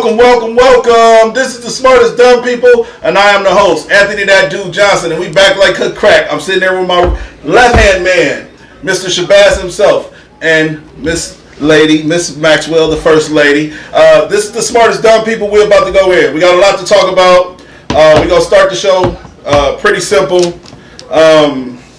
Welcome. This is the smartest dumb people, and I am the host, Anthony That Dude Johnson, and we back like cook crack. I'm sitting there with my left-hand man, Mr. Shabazz himself, and Miss Maxwell, the First Lady. This is the smartest dumb people. We're about to go in. We got a lot to talk about. We're going to start the show pretty simple.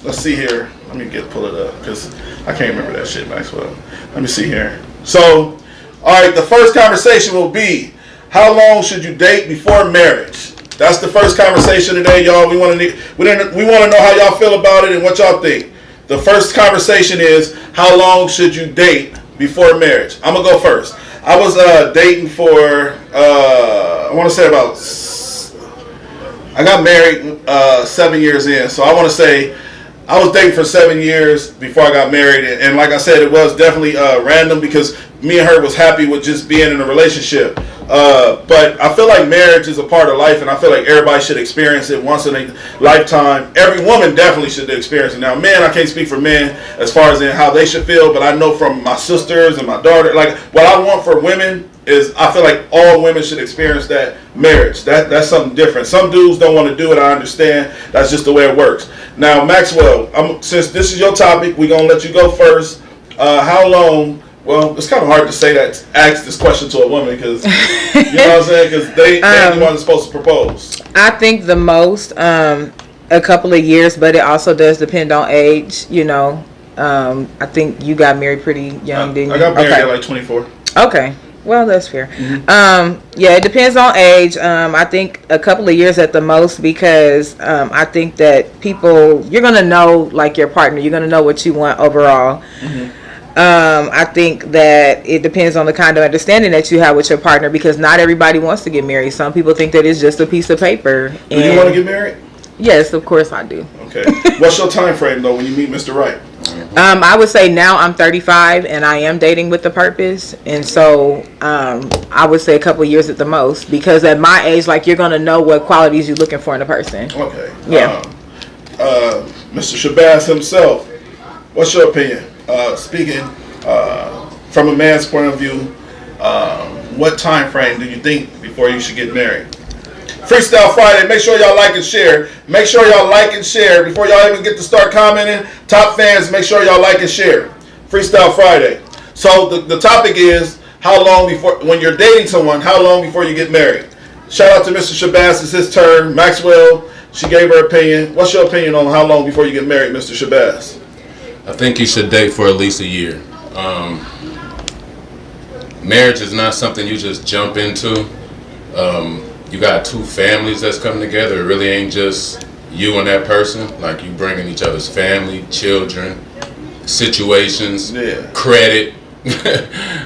Let's see here. Let me pull it up, because I can't remember that shit, Maxwell. Let me see here. So, all right, the first conversation will be, how long should you date before marriage? That's the first conversation today, y'all. We want to know how y'all feel about it and what y'all think. The first conversation is, how long should you date before marriage? I'm going to go first. I was dating for, I want to say I got married 7 years in, so I want to say I was dating for 7 years before I got married, and like I said, it was definitely random because me and her was happy with just being in a relationship. But I feel like marriage is a part of life, and I feel like everybody should experience it once in a lifetime. Every woman definitely should experience it. Now, men, I can't speak for men as far as in how they should feel, but I know from my sisters and my daughter, like what I want for women is I feel like all women should experience that marriage. That's something different. Some dudes don't want to do it. I understand. That's just the way it works. Now, Maxwell, since this is your topic, we're going to let you go first. How long? Well, it's kind of hard to say that, ask this question to a woman because, you know what I'm saying? Because they're the ones supposed to propose. I think the most, a couple of years, but it also does depend on age, you know. I think you got married pretty young, didn't you? I got married at like 24. Okay. Well, that's fair. Mm-hmm. Yeah, it depends on age. I think a couple of years at the most because I think that you're going to know, like, your partner. You're going to know what you want overall. Mm-hmm. I think that it depends on the kind of understanding that you have with your partner because not everybody wants to get married. Some people think that it's just a piece of paper. Do you want to get married? Yes, of course I do. Okay. What's your time frame, though, when you meet Mr. Right? I would say now I'm 35 and I am dating with a purpose. And so I would say a couple of years at the most because at my age, like, you're going to know what qualities you're looking for in a person. Okay. Yeah. Mr. Shabazz himself, what's your opinion? Speaking from a man's point of view, what time frame do you think before you should get married? Freestyle Friday. Make sure y'all like and share. Make sure y'all like and share before y'all even get to start commenting. Top fans, make sure y'all like and share. Freestyle Friday. So the topic is how long before, when you're dating someone, how long before you get married? Shout out to Mr. Shabazz. It's his turn. Maxwell, she gave her opinion. What's your opinion on how long before you get married, Mr. Shabazz? I think you should date for at least a year. Marriage is not something you just jump into. You got two families that's coming together. It really ain't just you and that person. Like, you bringing each other's family, children, situations, credit,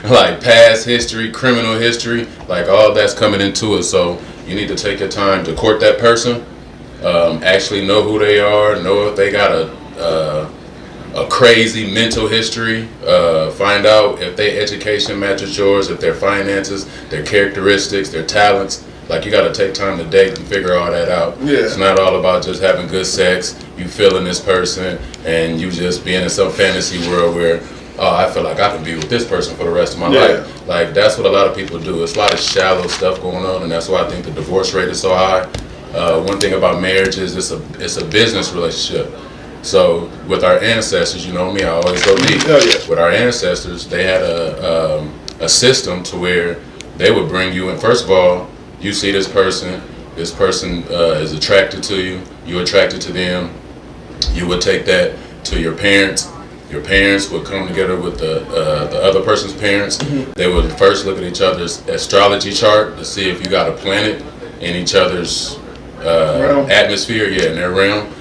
like past history, criminal history, like all that's coming into it. So you need to take your time to court that person, actually know who they are, know if they got a crazy mental history, find out if their education matches yours, if their finances, their characteristics, their talents. Like, you got to take time to date and figure all that out. Yeah. It's not all about just having good sex, you feeling this person, and you just being in some fantasy world where, oh, I feel like I can be with this person for the rest of my life. Like, that's what a lot of people do. It's a lot of shallow stuff going on, and that's why I think the divorce rate is so high. One thing about marriage is it's a business relationship. So with our ancestors, you know me, I always go deep. With our ancestors, they had a system to where they would bring you in. First of all, you see this person is attracted to you, you're attracted to them. You would take that to your parents. Your parents would come together with the other person's parents. Mm-hmm. They would first look at each other's astrology chart to see if you got a planet in each other's atmosphere, in their realm.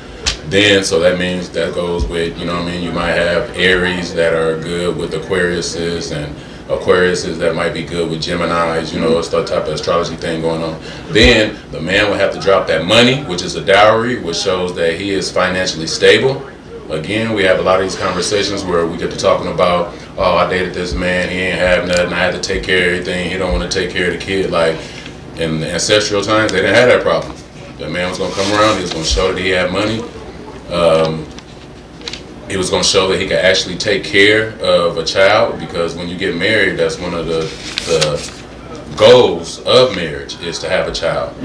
Then, so that means that goes with, you know what I mean, you might have Aries that are good with Aquariuses and Aquariuses that might be good with Geminis, you know, it's that type of astrology thing going on. Then the man will have to drop that money, which is a dowry, which shows that he is financially stable. Again, we have a lot of these conversations where we get to talking about, oh, I dated this man, he ain't have nothing, I had to take care of everything, he don't want to take care of the kid. Like, in the ancestral times, they didn't have that problem. The man was going to come around, he was going to show that he had money. He was going to show that he could actually take care of a child, because when you get married, that's one of the goals of marriage is to have a child.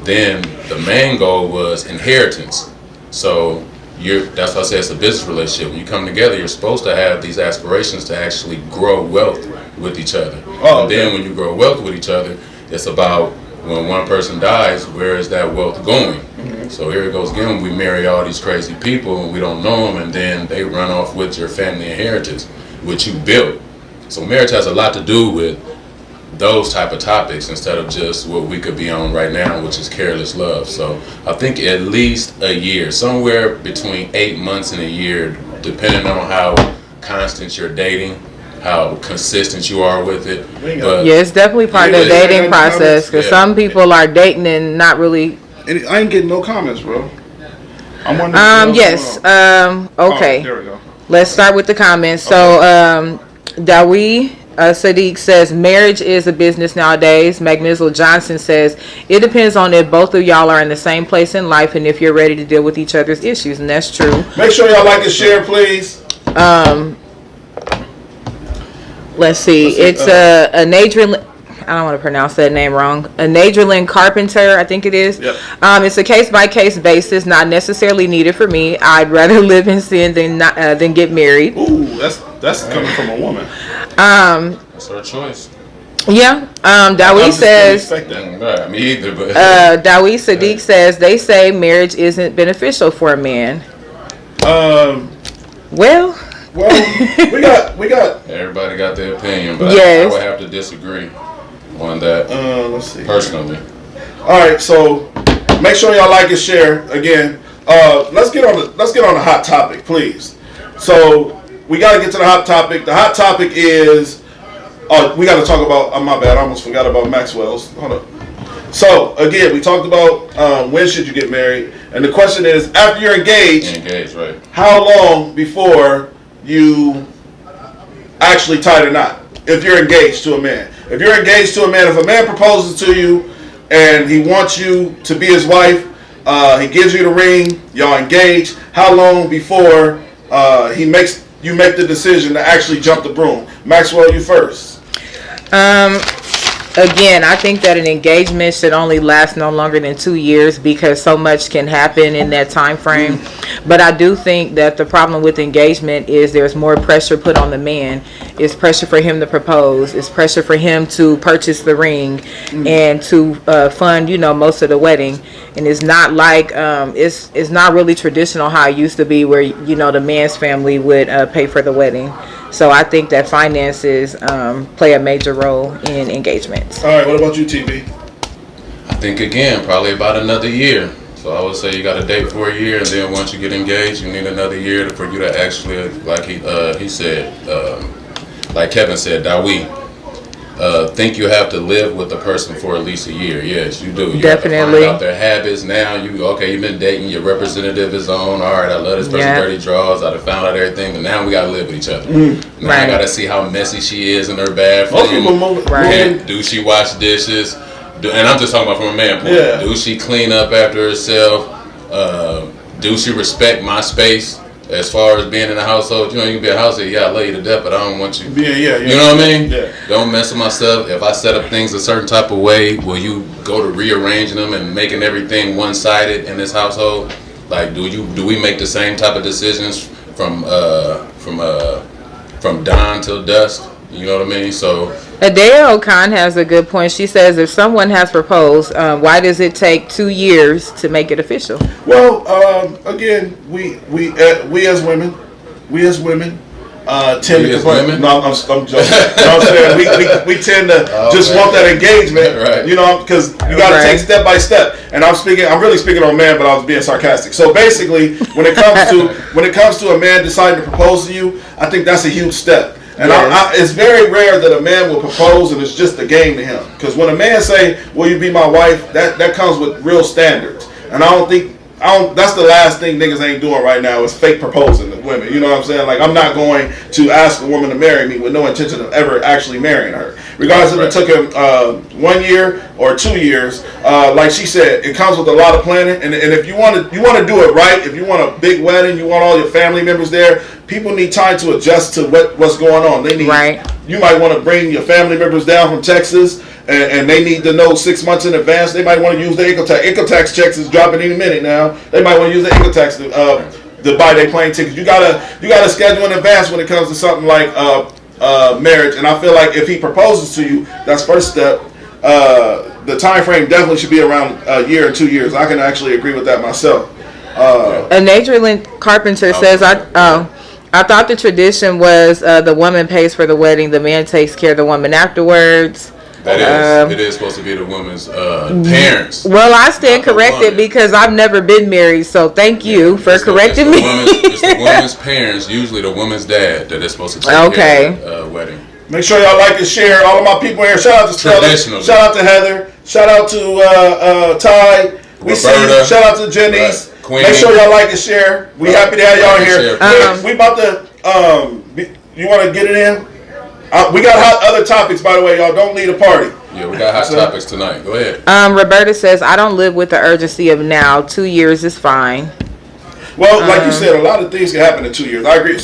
Then the main goal was inheritance. So that's why I say it's a business relationship. When you come together, you're supposed to have these aspirations to actually grow wealth with each other. And then when you grow wealth with each other, it's about when one person dies, where is that wealth going? So here it goes again. We marry all these crazy people and we don't know them, and then they run off with your family inheritance, which you built. So marriage has a lot to do with those type of topics instead of just what we could be on right now, which is careless love. So I think at least a year, somewhere between 8 months and a year, depending on how constant you're dating, how consistent you are with it. But yeah, it's definitely part of the dating process, because some people are dating and not really. I ain't getting no comments, bro. I'm wondering. Yes. Okay. There we go. Let's start with the comments. So, Dawi Sadiq says marriage is a business nowadays. Magnizel Johnson says it depends on if both of y'all are in the same place in life and if you're ready to deal with each other's issues, and that's true. Make sure y'all like and share, please. Let's see. It's a Nadrelin. I don't want to pronounce that name wrong. A Nadrelin Carpenter, I think it is. Yep. It's a case-by-case basis, not necessarily needed for me. I'd rather live in sin than get married. Ooh, that's coming from a woman. that's her choice. Yeah. Dawi says. Me either, but Dawi Sadiq says they say marriage isn't beneficial for a man. Well, we got. Everybody got their opinion, but yes. I would have to disagree on that. Let's see. Personally. All right, so make sure y'all like and share again. Let's get on the hot topic, please. So we got to get to the hot topic. The hot topic is we got to talk about. My bad, I almost forgot about Maxwell's. Hold up. So again, we talked about when should you get married, and the question is after you're engaged. Engaged, right? How long before you actually tie the knot? If you're engaged to a man. If you're engaged to a man, if a man proposes to you and he wants you to be his wife, he gives you the ring, y'all engage, how long before you make the decision to actually jump the broom? Maxwell, you first. Again, I think that an engagement should only last no longer than 2 years because so much can happen in that time frame. But I do think that the problem with engagement is there's more pressure put on the man. It's pressure for him to propose. It's pressure for him to purchase the ring and to fund, most of the wedding. And it's not like it's not really traditional how it used to be, where the man's family would pay for the wedding. So I think that finances play a major role in engagements. All right, what about you, TV? I think again, probably about another year. So I would say you got to date for a year, and then once you get engaged, you need another year for you to actually, like he said, like Kevin said, Dawi, think you have to live with the person for at least a year. Yes, you do. You Definitely. have to find out their habits. Now you've been dating, your representative is on. All right, I love this person, dirty draws. I found out everything, but now we got to live with each other. Now I got to see how messy she is in her bathroom. Right. Do she wash dishes? And I'm just talking about from a man point. Yeah. Do she clean up after herself? Do she respect my space as far as being in the household? You can be a household. Yeah, I love you to death, but I don't want you. Yeah. You know what I mean? Yeah. Don't mess with my stuff. If I set up things a certain type of way, will you go to rearranging them and making everything one-sided in this household? Like, do we make the same type of decisions from dawn till dusk? You know what I mean? So Adele Khan has a good point. She says if someone has proposed, why does it take 2 years to make it official? Well, again, we as women tend to complain. No, I'm joking. I'm saying we tend to want that engagement, right. Because you got to take step by step. And I'm really speaking on man, but I was being sarcastic. So basically, when it comes to a man deciding to propose to you, I think that's a huge step. And it's very rare that a man will propose and it's just a game to him. Because when a man say, "Will you be my wife?" that comes with real standards. And that's the last thing niggas ain't doing right now is fake proposing to women. You know what I'm saying? Like, I'm not going to ask a woman to marry me with no intention of ever actually marrying her. Regardless if it took him 1 year or 2 years, like she said, it comes with a lot of planning. And if you want to do it right, if you want a big wedding, you want all your family members there, people need time to adjust to what's going on. They need. Right. You might want to bring your family members down from Texas and they need to know 6 months in advance, they might want to use the income tax. Income tax checks is dropping any minute now. They might want to use the income tax to buy their plane tickets. You gotta schedule in advance when it comes to something like marriage. And I feel like if he proposes to you, that's first step. The time frame definitely should be around a year or 2 years. I can actually agree with that myself. Adrian Carpenter says, I thought the tradition was the woman pays for the wedding, the man takes care of the woman afterwards. It is supposed to be the woman's parents. Well, I stand corrected because I've never been married, so thank you for correcting me. It's the woman's parents, usually the woman's dad, that is supposed to take care of the wedding. Make sure y'all like and share. All of my people here. Shout out to Stella. Shout out to Heather. Shout out to Ty. We see you. Shout out to Janice. Right. Make sure y'all like and share. We happy to have y'all here. We about to. You want to get it in? We got other topics, by the way, y'all. Don't leave the party. Yeah, we got hot topics tonight. Go ahead. Roberta says, I don't live with the urgency of now. 2 years is fine. Well, like you said, a lot of things can happen in 2 years. I agree.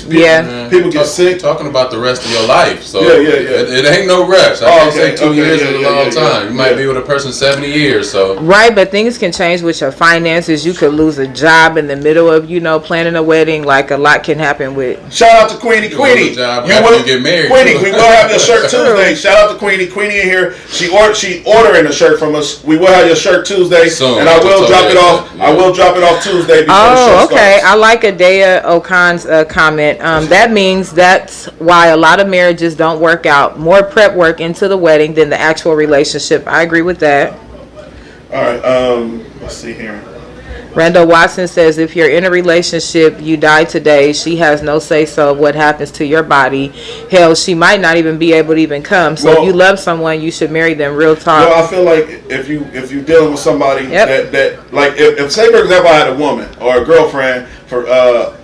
People get sick. Talking about the rest of your life. So yeah. It ain't no rush. I can't say 2 years is a long time. You might be with a person 70 years. So right, but things can change with your finances. You could lose a job in the middle of, planning a wedding. Like, a lot can happen with. Shout out to Queenie. You will get married. Queenie, we will have your shirt Tuesday. Shout out to Queenie. Queenie in here. She ordering a shirt from us. We will have your shirt Tuesday, and I will drop it off. I will drop it off Tuesday before the show starts. Okay, I like Adea Okan's comment. That means that's why a lot of marriages don't work out. More prep work into the wedding than the actual relationship. I agree with that. All right, let's see here. Randall Watson says, if you're in a relationship, you die today, she has no say-so of what happens to your body. Hell, she might not even be able to even come. So if you love someone, you should marry them. Real talk. Well, I feel like if you're dealing with somebody that like, if say for example I had a woman or a girlfriend for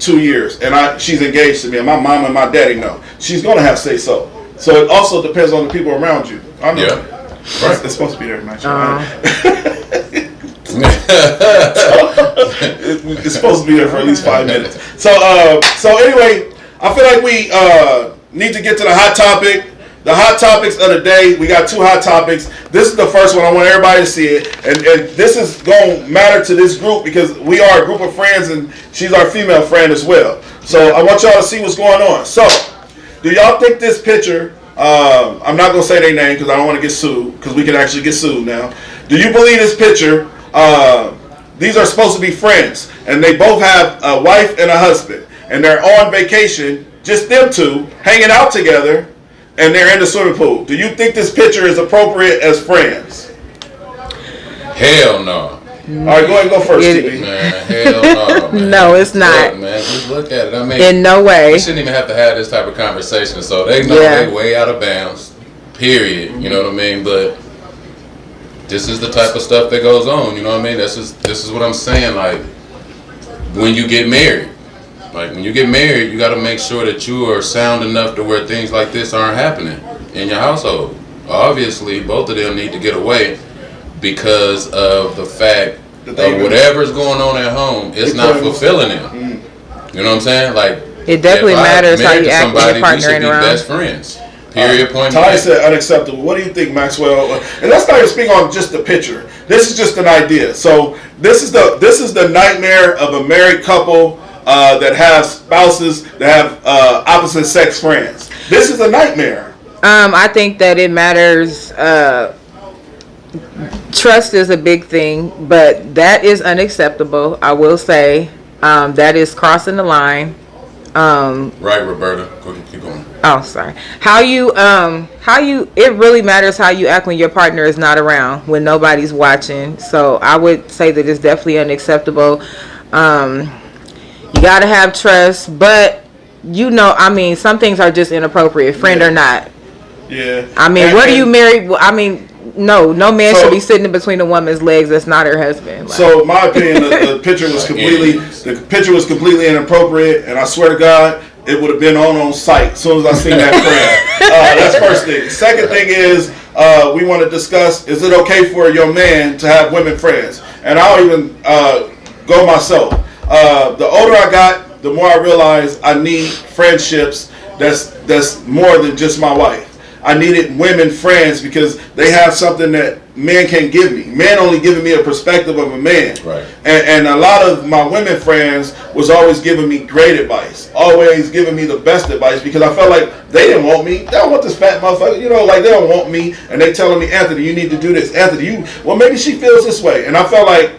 2 years and she's engaged to me and my mom and my daddy know, she's gonna have say-so. So it also depends on the people around you. I know. Yeah. Right. It's supposed to be there tonight. It's supposed to be there for at least 5 minutes. So anyway, I feel like we need to get to the hot topic. The hot topics of the day. We got 2 hot topics. This is the first one. I want everybody to see it. And this is going to matter to this group because we are a group of friends and she's our female friend as well. So I want y'all to see what's going on. So, do y'all think this picture, I'm not going to say their name because I don't want to get sued because we can actually get sued now. Do you believe this picture? These are supposed to be friends, and they both have a wife and a husband, and they're on vacation, just them two, hanging out together, and they're in the swimming pool. Do you think this picture is appropriate as friends? Hell no. All right, go ahead and go first, TV. Man, hell no, man. No, it's not. Look, man, just look at it. I mean, in no way. We shouldn't even have to have this type of conversation, so they know they're way out of bounds, period. You know what I mean? But this is the type of stuff that goes on, you know what I mean? This is what I'm saying, like, when you get married. Like, when you get married, you got to make sure that you are sound enough to where things like this aren't happening in your household. Obviously, both of them need to get away because of the fact that whatever's going on at home, it's not fulfilling them. You know what I'm saying? Like, it definitely matters how you act with your partner. We should be best friends. Period. Point. Ty said unacceptable. What do you think, Maxwell? And let's not even speak on just the picture. This is just an idea. So this is the nightmare of a married couple that have spouses that have opposite sex friends. This is a nightmare. I think that it matters. Trust is a big thing, but that is unacceptable. I will say that is crossing the line. Right, Roberta. Keep going. Oh, sorry. How you it really matters how you act when your partner is not around, when nobody's watching. So I would say that it's definitely unacceptable. You gotta have trust, but I mean, some things are just inappropriate, friend or not. Yeah. I mean, what are you married? I mean, no man should be sitting in between a woman's legs that's not her husband. Like. So, in my opinion, the picture was completely inappropriate, and I swear to God, it would have been on site as soon as I seen that friend. That's first thing. Second thing is, we want to discuss: is it okay for your man to have women friends? And I'll even go myself. The older I got, the more I realized I need friendships that's more than just my wife. I needed women friends because they have something that men can't give me. Men only giving me a perspective of a man. Right. And a lot of my women friends was always giving me great advice, always giving me the best advice because I felt like they didn't want me. They don't want this fat motherfucker, you know, like they don't want me. And they telling me, Anthony, you need to do this. Anthony, well, maybe she feels this way. And I felt like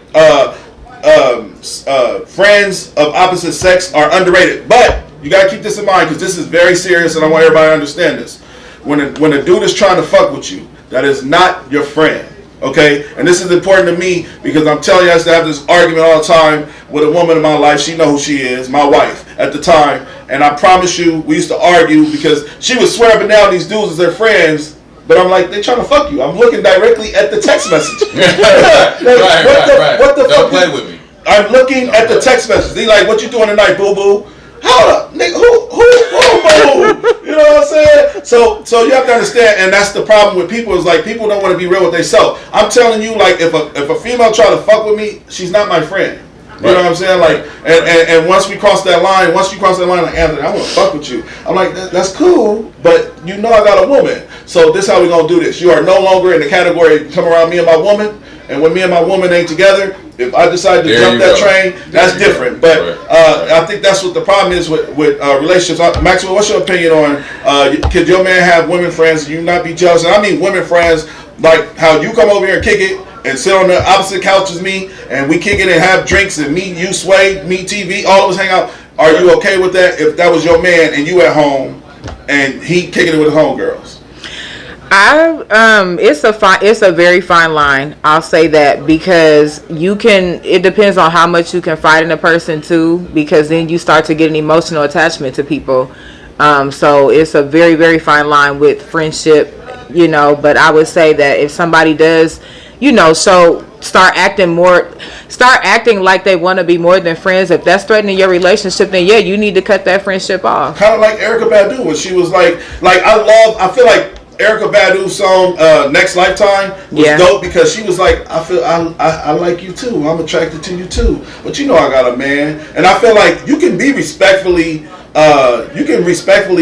friends of opposite sex are underrated. But you got to keep this in mind because this is very serious and I want everybody to understand this. When a dude is trying to fuck with you, that is not your friend. Okay? And this is important to me because I'm telling you, I used to have this argument all the time with a woman in my life. She know who she is, my wife at the time. And I promise you, we used to argue because she would swear up and down these dudes as their friends. But I'm like, they trying to fuck you. I'm looking directly at the text message. What the Don't fuck? play with me. I'm looking at the text message. They like, what you doing tonight, boo boo? Hold up, nigga. Who? You know what I'm saying? So you have to understand, and that's the problem with people is like people don't want to be real with themselves. I'm telling you, like if a female try to fuck with me, she's not my friend. You know what I'm saying? Like, and once you cross that line, like Anthony, I want to fuck with you. I'm like, that's cool, but you know I got a woman. So this is how we gonna do this. You are no longer in the category come around me and my woman, and when me and my woman ain't together, if I decide to jump that train, that's different. But I think that's what the problem is with relationships. Maxwell, what's your opinion on could your man have women friends and you not be jealous? And I mean women friends like how you come over here and kick it and sit on the opposite couch as me and we kick it and have drinks and me, you, Sway, me, TV, all of us hang out. Are you okay with that if that was your man and you at home and he kicking it with his homegirls? It's a very fine line. I'll say that because it depends on how much you can fight in a person too, because then you start to get an emotional attachment to people. So it's a very, very fine line with friendship, you know, but I would say that if somebody does, you know, start acting like they want to be more than friends. If that's threatening your relationship, then yeah, you need to cut that friendship off. Kind of like Erykah Badu when she was like I feel like Erykah Badu's song "Next Lifetime" was dope because she was like, I like you too. I'm attracted to you too. But you know I got a man, and I feel like you can be respectfully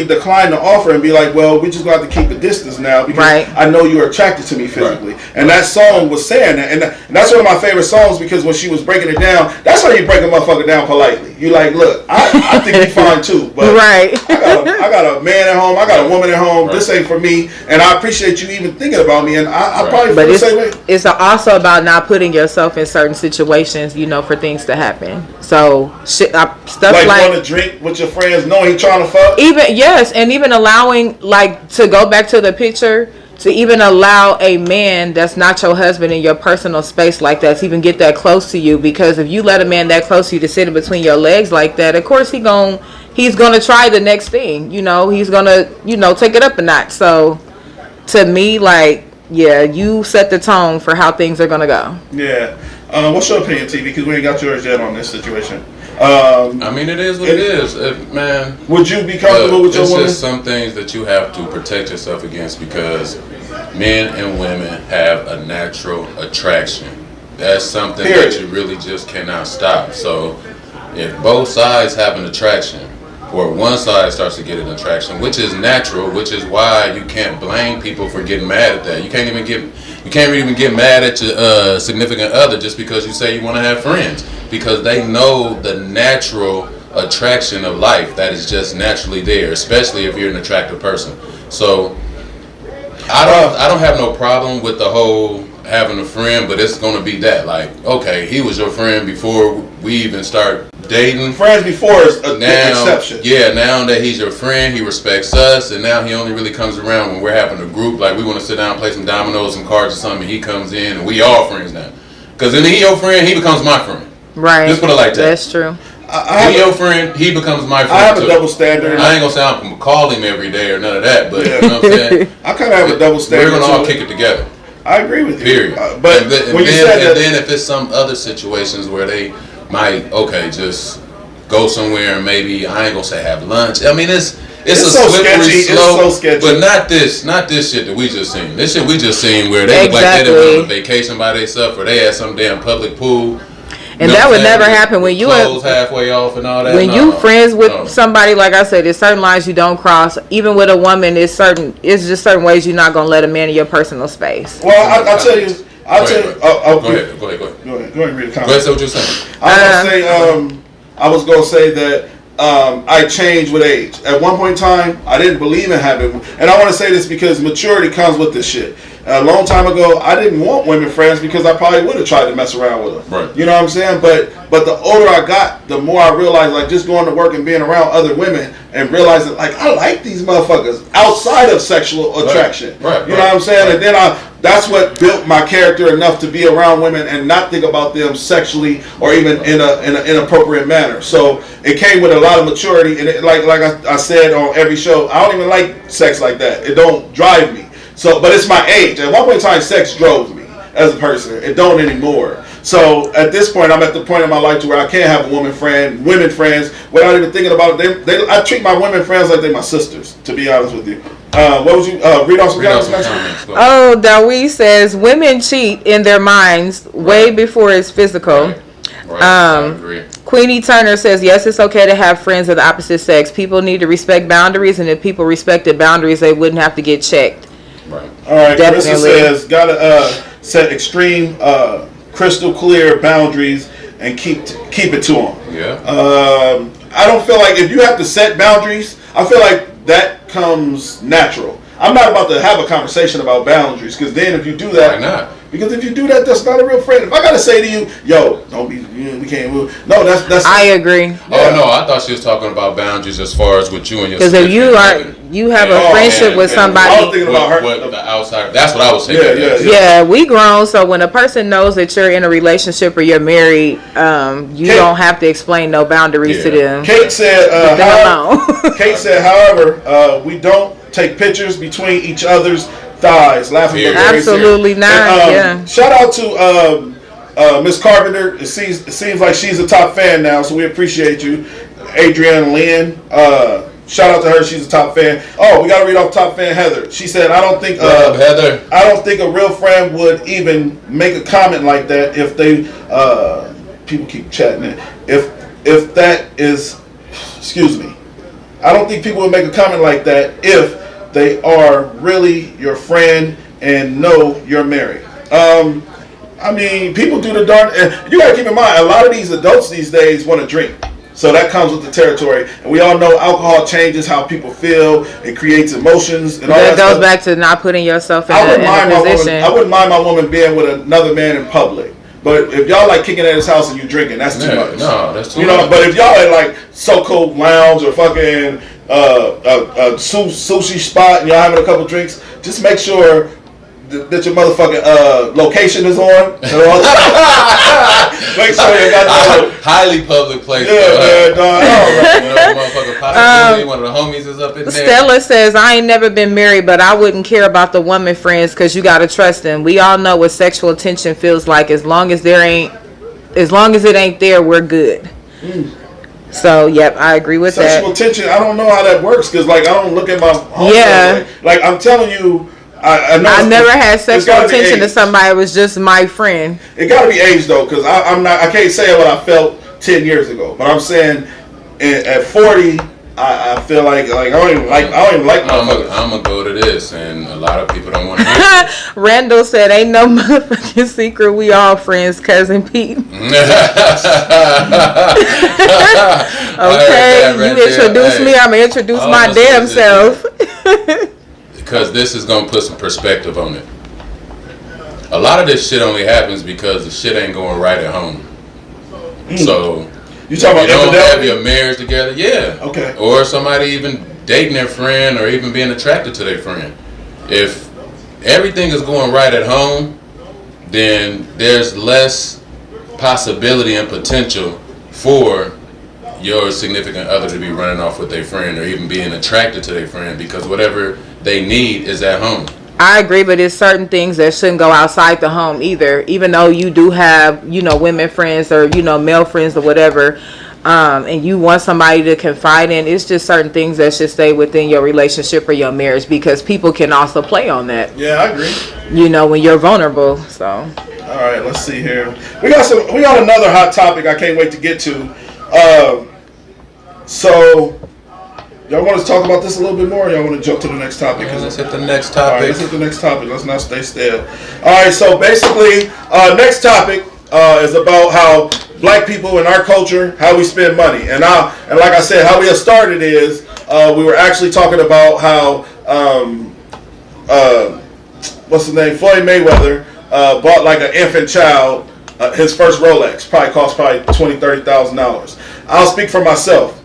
decline the offer and be like, well, we just got to keep a distance now because I know you're attracted to me physically. And that song was saying that, and that's one of my favorite songs because when she was breaking it down, that's how you break a motherfucker down politely. You like, look, I think you're fine too, but I got a man at home, I got a woman at home. This ain't for me, and I appreciate you even thinking about me, and I probably feel the same way. It's also about not putting yourself in certain situations, you know, for things to happen. So stuff like want to drink with your friends, knowing he trying to fuck. Even allowing, like, to go back to the picture, to even allow a man that's not your husband in your personal space like that to even get that close to you, because if you let a man that close to you to sit in between your legs like that, of course he's gonna try the next thing, you know, he's gonna, you know, take it up a notch. So to me, like, yeah, you set the tone for how things are gonna go. Yeah. What's your opinion, TV? Because we ain't got yours yet on this situation. I mean, it is what it is, man. Would you be comfortable with your woman? It's just some things that you have to protect yourself against because men and women have a natural attraction. That's something that you really just cannot stop. So if both sides have an attraction, or one side starts to get an attraction, which is natural, which is why you can't blame people for getting mad at that. You can't even get mad at your significant other just because you say you want to have friends, because they know the natural attraction of life that is just naturally there, especially if you're an attractive person. So I don't have no problem with the whole having a friend, but it's gonna be that, like, okay, he was your friend before we even start dating. Friends before is an exception. Yeah, now that he's your friend, he respects us, and now he only really comes around when we're having a group, like we want to sit down, play some dominoes, some cards or something, and he comes in, and we all friends now. Because then he your friend, he becomes my friend. Right. Just put it like that. That's true. He your friend, he becomes my friend. I have a double standard. I ain't gonna say I'm gonna call him every day or none of that, but you know what I'm saying? I kind of have a double standard. We're gonna all kick it together. I agree with you. Period. But then if it's some other situations where they might just go somewhere and maybe, I ain't gonna say have lunch. I mean it's a so slippery sketchy. slope, it's so sketchy. But not this shit that we just seen. This shit we just seen where they look like they done went on vacation by themselves, or they had some damn public pool. And that would never happen when you clothes halfway off and all that. When you friends with somebody, like I said, there's certain lines you don't cross. Even with a woman, it's just certain ways you're not gonna let a man in your personal space. Well, I'll tell you. Go ahead. Go ahead and read the comment. Go ahead, say what you're saying. I was gonna say that I changed with age. At one point in time, I didn't believe in having, and I want to say this because maturity comes with this shit. A long time ago, I didn't want women friends because I probably would have tried to mess around with them. Right. You know what I'm saying? But the older I got, the more I realized, like, just going to work and being around other women and realizing, like, I like these motherfuckers outside of sexual attraction. Right. You know what I'm saying? And then that's what built my character enough to be around women and not think about them sexually or even in an inappropriate manner. So it came with a lot of maturity, and like I said on every show, I don't even like sex like that. It don't drive me. So, but it's my age. At one point in time, sex drove me as a person. It don't anymore. So at this point, I'm at the point in my life to where I can't have a women friends, without even thinking about it. I treat my women friends like they're my sisters, to be honest with you. What would you read off some comments? Oh, Dawi says women cheat in their minds way before it's physical. Right. I agree. Queenie Turner says, yes, it's okay to have friends of the opposite sex. People need to respect boundaries, and if people respected boundaries, they wouldn't have to get checked. Right. All right. Definitely. Marissa says, gotta set extreme, crystal clear boundaries and keep it to them. Yeah. I don't feel like if you have to set boundaries, I feel like that comes natural. I'm not about to have a conversation about boundaries because then if you do that, why not? Because if you do that, that's not a real friend. If I gotta say to you, yo, don't be, we can't move. No, that's. I agree. Oh no, I thought she was talking about boundaries as far as with you and your. Because if you have a friendship with somebody, I was thinking about her. What the outside. That's what I was saying. Yeah, we grown. So when a person knows that you're in a relationship or you're married, you don't have to explain no boundaries to them. Kate said. Kate said, however, we don't take pictures between each other's thighs. Laughing. Absolutely not. Yeah. Shout out to Miss Carpenter. It seems like she's a top fan now, so we appreciate you, Adrienne Lynn. Shout out to her. She's a top fan. Oh, we got to read off top fan Heather. She said, I don't think Heather. I don't think a real friend would even make a comment like that if they people keep chatting it. If that is, excuse me. I don't think people would make a comment like that if they are really your friend and know you're married. I mean, people do the darn. You gotta keep in mind, a lot of these adults these days want to drink, so that comes with the territory. And we all know alcohol changes how people feel. It creates emotions and all that. That goes stuff. back to not putting yourself in a position. I wouldn't mind my woman being with another man in public. But if y'all like kicking at his house and you drinking, that's too much. No, that's too much. But if y'all at like SoCo Lounge or fucking a sushi spot and y'all having a couple drinks, just make sure that your motherfucking location is on. Make sure you got that. Highly public place. Yeah, man, dog. Motherfucking possibility, one of the homies is up in there. Stella says, I ain't never been married, but I wouldn't care about the woman friends because you got to trust them. We all know what sexual attention feels like. As long as it ain't there, we're good. So, yep, I agree with that. Sexual attention, I don't know how that works because, like, I don't look at my homegirl. Like, I'm telling you, I never had sexual attention to somebody. It was just my friend. It got to be age though, because I can't say what I felt 10 years ago. But I'm saying at 40, I feel like I don't even like motherfuckers. I'm gonna go to this, and a lot of people don't want to hear it. Randall said, "Ain't no motherfucking secret. We all friends, cousin Pete." Okay, you introduce me. I'm gonna introduce my damn self. Because this is going to put some perspective on it. A lot of this shit only happens because the shit ain't going right at home. So, you talking about don't have your marriage together? Yeah. Okay. Or somebody even dating their friend or even being attracted to their friend. If everything is going right at home, then there's less possibility and potential for your significant other to be running off with their friend or even being attracted to their friend because whatever they need is at home. I agree, but there's certain things that shouldn't go outside the home either. Even though you do have, women friends or, male friends or whatever, and you want somebody to confide in, it's just certain things that should stay within your relationship or your marriage, because people can also play on that. Yeah, I agree. You know, when you're vulnerable. So. All right, let's see here. We got another hot topic I can't wait to get to. So, y'all want to talk about this a little bit more, or y'all want to jump to the next topic? Let's hit the next All right, topic. let's hit the next topic. Let's not stay still. All right, so basically, next topic is about how black people in our culture, how we spend money. And like I said, how we have started is we were actually talking about how what's his name, Floyd Mayweather bought like an infant child his first Rolex. Cost $20,000-$30,000. I'll speak for myself.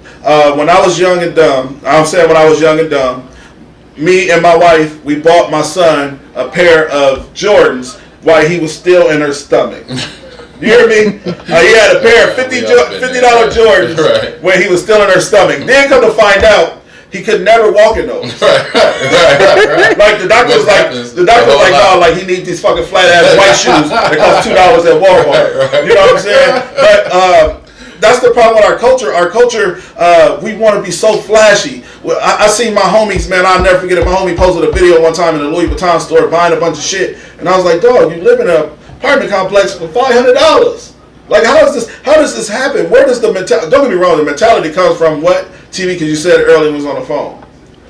When I was young and dumb, me and my wife, we bought my son a pair of Jordans while he was still in her stomach. You hear me? He had a pair of $50 Jordans right. When he was still in her stomach. Then come to find out, he could never walk in those. Right. Like the doctor was like, no, like he needs these fucking flat ass white shoes that cost $2 at Walmart. Right. You know what I'm saying? But that's the problem with our culture. Our culture, we want to be so flashy. I seen my homies, man. I'll never forget it. My homie posted a video one time in the Louis Vuitton store buying a bunch of shit, and I was like, dog, you live in a apartment complex for $500. Like, how does this happen? Where does the mentality? Don't get me wrong, the mentality comes from what TV? Because you said earlier was on the phone,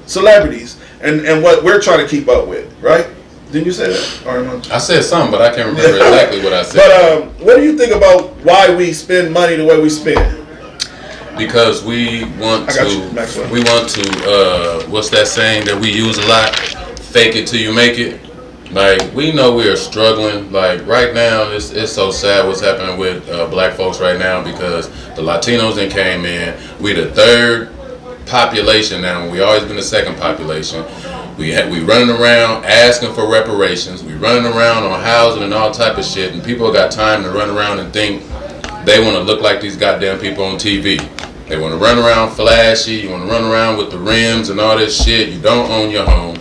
celebrities, and what we're trying to keep up with, right? Didn't you say that? Or I said something, but I can't remember exactly what I said. But what do you think about why we spend money the way we spend? Because we want to. What's that saying that we use a lot? Fake it till you make it. Like, we know we are struggling. Like, right now, it's so sad what's happening with black folks right now, because the Latinos then came in. We the third population now. We always been the second population. We running around asking for reparations. We running around on housing and all type of shit. And people got time to run around and think they want to look like these goddamn people on TV. They want to run around flashy. You want to run around with the rims and all this shit. You don't own your home.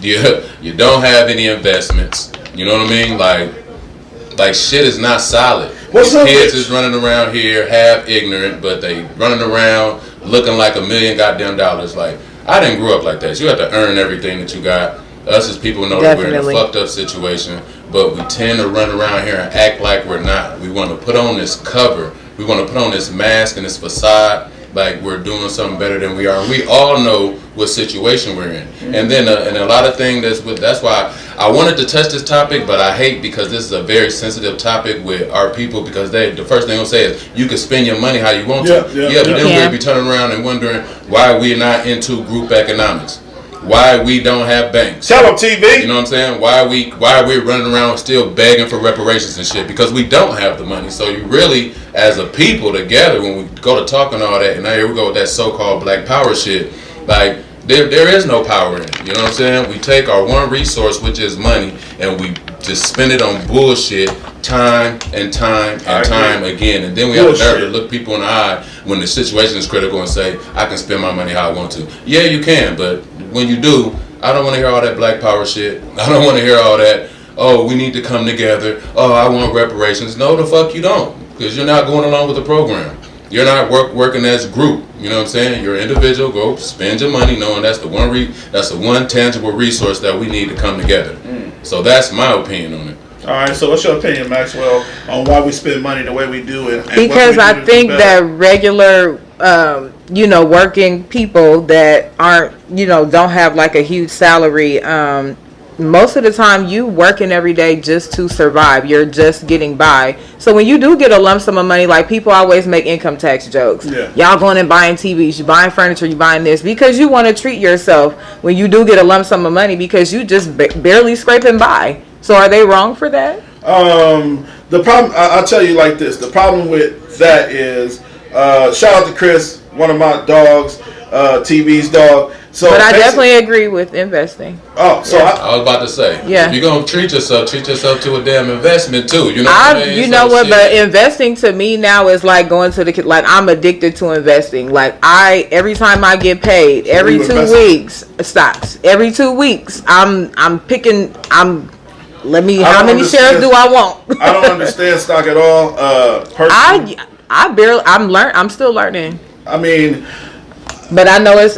You don't have any investments. You know what I mean? Like shit is not solid. These kids is running around here half ignorant, but they running around looking like $1 million goddamn dollars. Like, I didn't grow up like that. You have to earn everything that you got. Us as people know that we're in a fucked up situation, but we tend to run around here and act like we're not. We want to put on this cover. We want to put on this mask and this facade like we're doing something better than we are. We all know what situation we're in. Mm-hmm. And then and a lot of things that's why I wanted to touch this topic, but I hate, because this is a very sensitive topic with our people, because the first thing they'll say is you can spend your money how you want to. But then we'll be turning around and wondering why we're not into group economics. Why we don't have banks. Tell them, TV. You know what I'm saying? Why we're running around still begging for reparations and shit, because we don't have the money. So you really, as a people together, when we go to talk and all that, and now here we go with that so-called black power shit, like, there is no power in it. You know what I'm saying? We take our one resource, which is money, and we just spend it on bullshit time and time again. And then we have the nerve to look people in the eye when the situation is critical and say, I can spend my money how I want to. Yeah, you can, but when you do, I don't want to hear all that black power shit. I don't want to hear all that, oh, we need to come together. Oh, I want reparations. No, the fuck you don't, because you're not going along with the program. You're not working as a group. You know what I'm saying? You're an individual. Go spend your money knowing that's the one tangible resource that we need to come together. So that's my opinion on it. All right, so what's your opinion, Maxwell, on why we spend money the way we do it? Because I think that regular, working people that aren't, don't have like a huge salary, most of the time you working every day just to survive. You're just getting by. So when you do get a lump sum of money, like, people always make income tax jokes. Yeah. Y'all going and buying TVs, you buying furniture, you buying this, because you want to treat yourself when you do get a lump sum of money, because you just barely scraping by. So are they wrong for that? The problem, I'll tell you like this. The problem with that is, shout out to Chris, one of my dogs, TV's dog. So but I definitely agree with investing. Oh, so yeah. I was about to say, if you're gonna treat yourself to a damn investment too. You know what I mean? You know what? But investing to me now is like going to the, like, I'm addicted to investing. Like, every time I get paid, every 2 weeks, stocks. Every 2 weeks, I'm picking. How many shares do I want? I don't understand stock at all. Personally. I'm still learning. I mean, But I know it's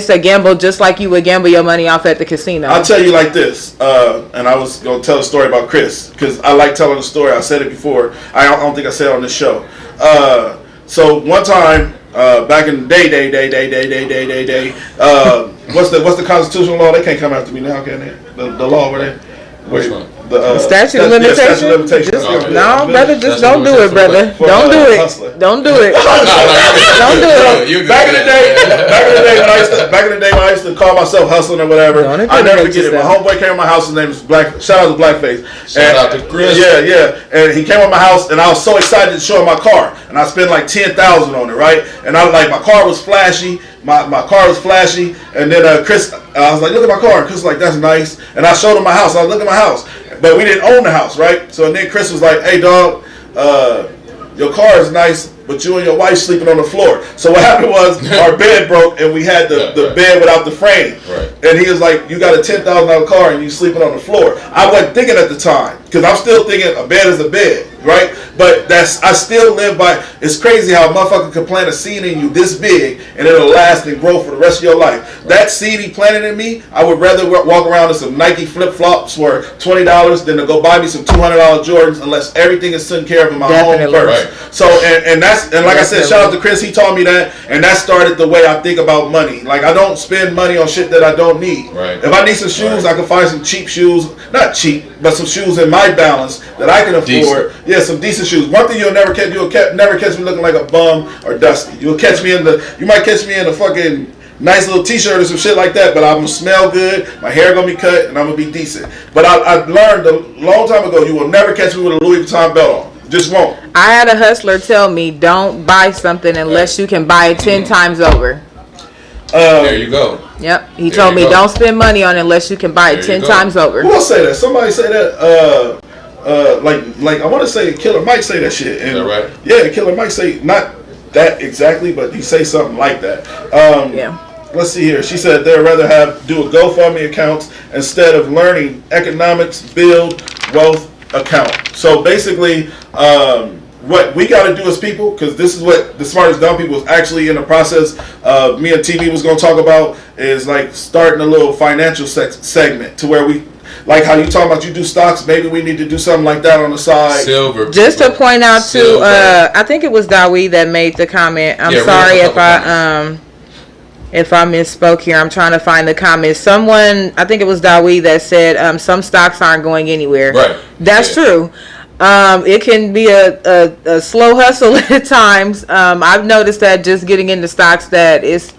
a gamble, just like you would gamble your money off at the casino. I'll tell you like this, and I was going to tell a story about Chris, because I like telling the story. I said it before. I don't think I said it on this show. So one time, back in the day, what's the constitutional law? They can't come after me now, can they? The law where they... Which one? The statute of limitations. Statute of limitations. No, brother, just don't do it, brother. Don't do it. Don't do it. Don't do it. Back in the day when I used to call myself hustling or whatever, I never forget it. My homeboy came to my house. His name is Black. Shout out to Blackface. Shout out to Chris. Yeah. And he came to my house, and I was so excited to show him my car, and I spent like $10,000 on it, right? And I was like, my car was flashy. My car was flashy, and then Chris, I was like, look at my car. And Chris was like, that's nice. And I showed him my house. I was like, look at my house. But we didn't own the house, right? So then Chris was like, hey, dog, your car is nice, but you and your wife sleeping on the floor. So what happened was our bed broke, and we had the bed without the frame. Right. And he was like, you got a $10,000 car, and you sleeping on the floor. I wasn't thinking at the time, because I'm still thinking a bed is a bed, right? But I still live by, it's crazy how a motherfucker can plant a seed in you this big, and it'll last and grow for the rest of your life. Right. That seed he planted in me, I would rather walk around in some Nike flip-flops for $20 than to go buy me some $200 Jordans, unless everything is taken care of in my home first. Right. So, and like I said, shout out to Chris, he taught me that, and that started the way I think about money. Like, I don't spend money on shit that I don't need. Right. If I need some shoes, I can find some cheap shoes, not cheap, but some shoes in my balance that I can afford. Decent. Yeah, some decent shoes. One thing you'll never catch me looking like a bum or dusty. You might catch me in a fucking nice little t-shirt or some shit like that, but I'm gonna smell good, my hair gonna be cut, and I'm gonna be decent. But I learned a long time ago, you will never catch me with a Louis Vuitton belt on. Just won't. I had a hustler tell me, don't buy something unless you can buy it 10 times over. There you go. Yep. He told me, don't spend money on it unless you can buy it 10 times over. Who else say that? Somebody say that. Like I want to say Killer Mike say that shit. And, is that right? Yeah, Killer Mike say not that exactly, but he say something like that. Yeah. Let's see here. She said they'd rather do a GoFundMe account instead of learning economics, build wealth account. So basically, what we got to do as people, because this is what the Smartest Dumb People is actually in the process of, me and TV was going to talk about, is like starting a little financial segment to where we, like how you talking about you do stocks, maybe we need to do something like that on the side. Silver. Just to point out too, I think it was Dawi that made the comment. I'm sorry if I misspoke here. I'm trying to find the comment. Someone, I think it was Dawi, that said some stocks aren't going anywhere. Right. That's true. It can be a slow hustle at times. I've noticed that just getting into stocks, that it's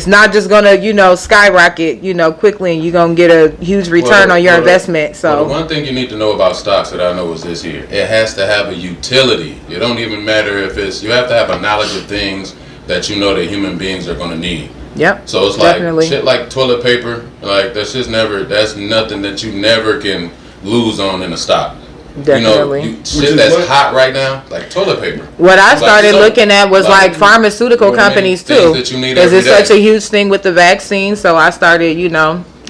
not just gonna skyrocket quickly, and you're gonna get a huge return on your investment. So the one thing you need to know about stocks that I know is this here: it has to have a utility. It don't even matter if you have to have a knowledge of things that that human beings are gonna need. Yep. So it's like shit like toilet paper. Like that's nothing that you never can lose on in a stock. Definitely. Shit that's hot right now, like toilet paper. What I started looking at was like pharmaceutical companies too, because it's such a huge thing with the vaccine. So I started,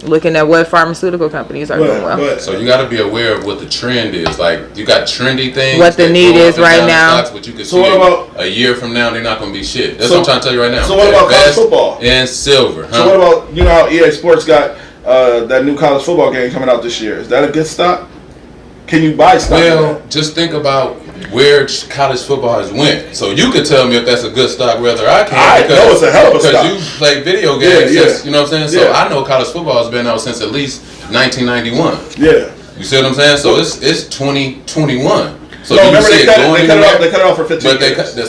looking at what pharmaceutical companies are doing well. So you got to be aware of what the trend is. Like you got trendy things. What the need is right now. Stocks, but you can see a year from now they're not going to be shit. That's what I'm trying to tell you right now. So what about college football? And silver. Huh? So what about how EA Sports got that new college football game coming out this year? Is that a good stock? Can you buy stock? Well, just think about where college football has went. So you could tell me if that's a good stock, whether I can. I know it's a hell of a stock. Because you play video games, you know what I'm saying? So Yeah. I know college football has been out since at least 1991. Yeah. You see what I'm saying? So it's 2021. So No, you remember see they cut it off for 15 But years. they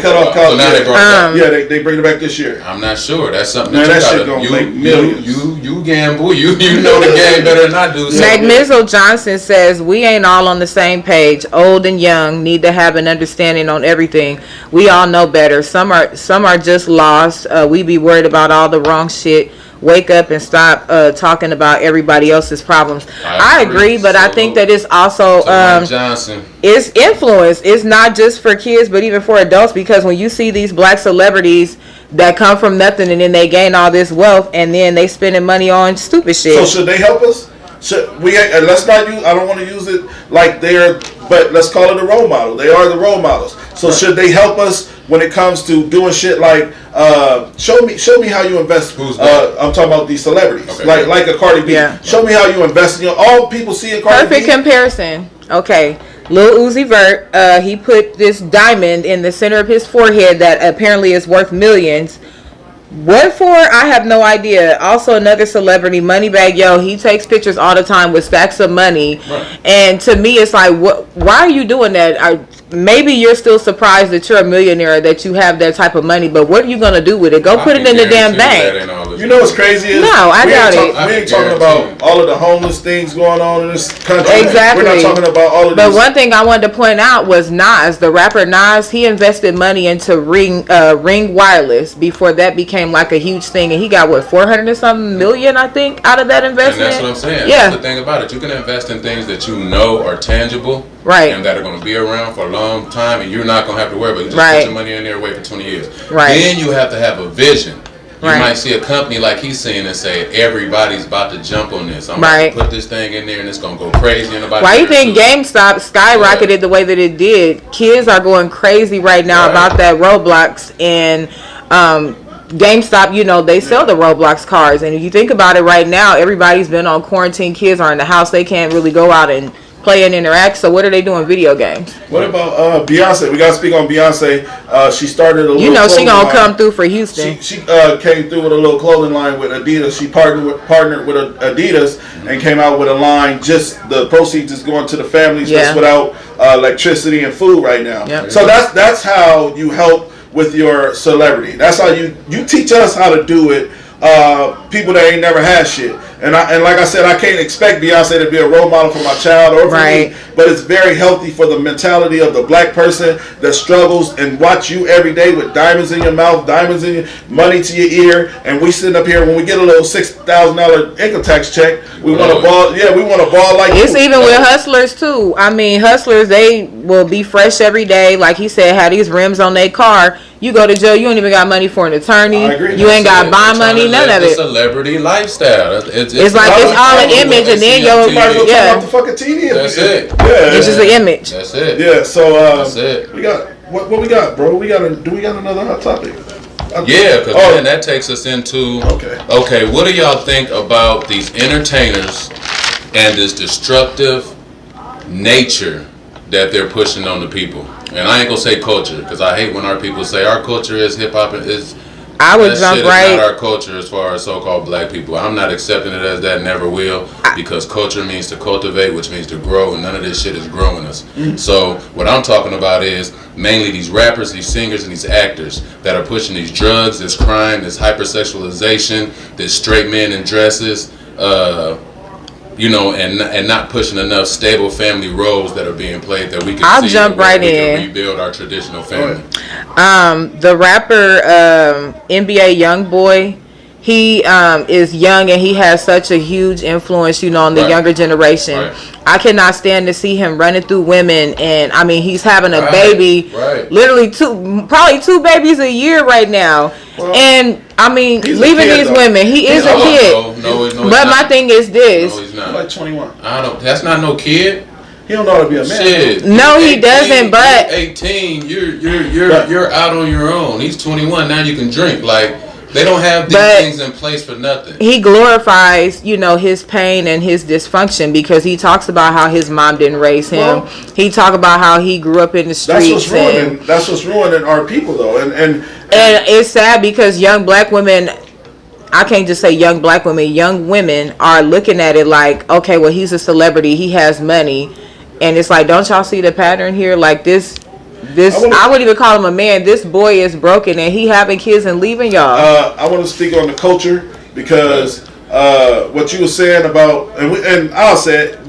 cut off college. So now they brought it back. Yeah, they bring it back this year. I'm not sure. That's something Man, that that shit you gonna gotta. make millions. You gamble. You know the game better than I do. So. Mizzle Johnson says, we ain't all on the same page. Old and young need to have an understanding on everything. We all know better. Some are just lost. We be worried about all the wrong shit. Wake up and stop talking about everybody else's problems. I agree, but I think that it's also it's influence. It's not just for kids, but even for adults, because when you see these black celebrities that come from nothing and then they gain all this wealth and then they spending money on stupid shit. So should they help us? Should we? Let's not use. I don't want to use it like they're but let's call it a role model. They are the role models. So should they help us when it comes to doing shit like show me how you invest? Who's that? I'm talking about these celebrities, Okay. like a Cardi B. Yeah. Show me how you invest. All people see a Cardi Perfect B. comparison. Okay. Lil Uzi Vert, he put this diamond in the center of his forehead that apparently is worth millions. What for? I have no idea. Also, another celebrity, Moneybagg Yo, he takes pictures all the time with stacks of money. Right. And to me, it's like, why are you doing that? Maybe you're still surprised that you're a millionaire, that you have that type of money, but what are you going to do with it? Go put it in the damn bank. You know what's crazy is? No, I doubt it. We ain't talking about all of the homeless things going on in this country. Exactly. We're not talking about all of But this. one thing I wanted to point out was Nas, the rapper Nas, he invested money into Ring Wireless before that became like a huge thing, and he got what, 400 or something million, I think, out of that investment. And that's what I'm saying. Yeah. That's the thing about it. You can invest in things that you know are tangible, right, and that are going to be around for a long time, and you're not going to have to worry about it. You just right, put your money in there and wait for 20 years. Right. Then you have to have a vision. You right. might see a company like he's saying and say, everybody's about to jump on this. I'm right. going to put this thing in there and it's going to go crazy. And why you think GameStop skyrocketed the way that it did? Kids are going crazy right now about that Roblox, and GameStop, you know, they sell the Roblox cards. And if you think about it right now, everybody's been on quarantine. Kids are in the house. They can't really go out and play and interact. So what are they doing? Video games. What about Beyonce? We got to speak on Beyonce. She started a little, you know, she gonna line. come through for Houston. She came through with a little clothing line with Adidas. She partnered with Adidas and came out with a line. Just the proceeds is going to the families that's without electricity and food right now. Yep. So that's how you help with your celebrity. That's how you teach us how to do it. People that ain't never had shit. And like I said, I can't expect Beyonce to be a role model for my child or for me, but it's very healthy for the mentality of the black person that struggles and watch you every day with diamonds in your mouth, diamonds in your money to your ear, and we sitting up here when we get a little $6,000 income tax check, we want to ball. Yeah, we want to ball like it's you. Even with hustlers too. I mean, hustlers, they will be fresh every day. Like he said, have these rims on their car. You go to jail, you ain't even got money for an attorney. I agree. You ain't got bond money, none of it. Celebrity lifestyle. It's like it's all an image, and then your the fucking TV. That's it. Yeah, it's just an image. That's it. Yeah. So that's it. We got what we got, bro. We got another hot topic? Yeah, because then that takes us into okay. What do y'all think about these entertainers and this destructive nature that they're pushing on the people? And I ain't gonna say culture, because I hate when our people say our culture is hip hop. I would jump right. It's not our culture as far as so-called black people. I'm not accepting it as that. Never will, because culture means to cultivate, which means to grow, and none of this shit is growing us. So what I'm talking about is mainly these rappers, these singers, and these actors that are pushing these drugs, this crime, this hypersexualization, this straight men in dresses. You know, and not pushing enough stable family roles that are being played that we can I'll jump right in. Rebuild our traditional family. The rapper NBA YoungBoy, he is young and he has such a huge influence, you know, on the younger generation. I cannot stand to see him running through women, and I mean he's having a baby, literally probably two babies a year right now. Well, and I mean, leaving these women, he is a kid. No, but my thing is this: no, he's not. He's like 21. That's not no kid. He don't know how to be a man. Shit. No, he doesn't. But 18, you're out on your own. He's 21 now. You can drink. Like, they don't have these things in place for nothing. He glorifies, you know, his pain and his dysfunction, because he talks about how his mom didn't raise him. Well, he talk about how he grew up in the streets. That's what's ruining our people, though. And it's sad because young black women, I can't just say young black women, young women are looking at it like, okay, well, he's a celebrity, he has money. And it's like, don't y'all see the pattern here? Like this, I wouldn't even call him a man. This boy is broken, and he having kids and leaving y'all. I want to speak on the culture, because what you were saying about, and I'll say it,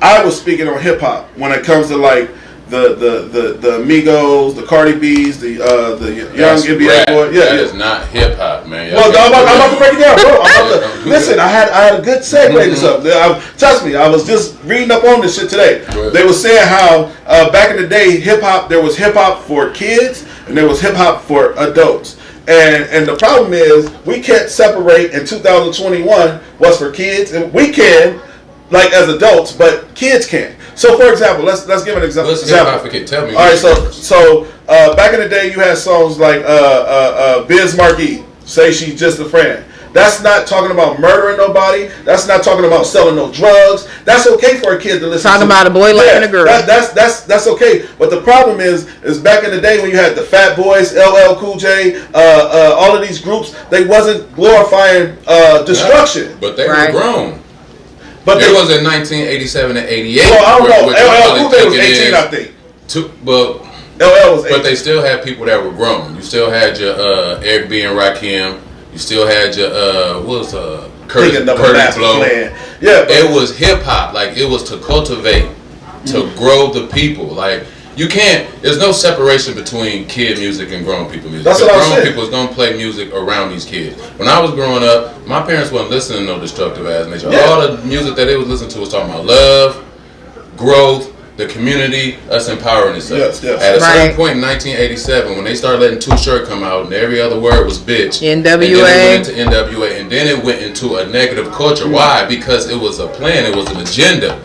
I was speaking on hip hop when it comes to like the Amigos, the Cardi B's, the young NBA boy. Yeah, that is not hip hop, man. Well, I'm about to break it down, bro. Listen, I had a good segue to something. Trust me, I was just reading up on this shit today. They were saying how back in the day, hip hop, there was hip hop for kids and there was hip hop for adults. And the problem is we can't separate in 2021 what's for kids, and we can, like as adults, but kids can't. So, for example, let's give an example. What's hip hop? Tell me. All right, so back in the day, you had songs like Biz Markie, "Say She's Just a Friend." That's not talking about murdering nobody. That's not talking about selling no drugs. That's okay for a kid to listen to. Talking about a boy liking a girl. That's okay. But the problem is back in the day when you had the Fat Boys, LL Cool J, all of these groups, they wasn't glorifying destruction. Yeah, but they were grown. But it was in 1987 and 88. Well, I don't know. LL Cool J was 18, I think. LL was 18. But they still had people that were grown. You still had your Eric B. and Rakim. You still had your Curtis Blow. Yeah, it was hip hop. Like, it was to cultivate, to grow the people. Like, you can't. There's no separation between kid music and grown people music. That's what I said. Grown people is gonna play music around these kids. When I was growing up, my parents wasn't listening to no destructive ass nature. Yeah. All the music that they was listening to was talking about love, growth, the community, us empowering ourselves. Yes. At a certain point in 1987, when they started letting Too Short come out, and every other word was bitch. NWA. And then it went into NWA, and then it went into a negative culture. Why? Because it was a plan. It was an agenda.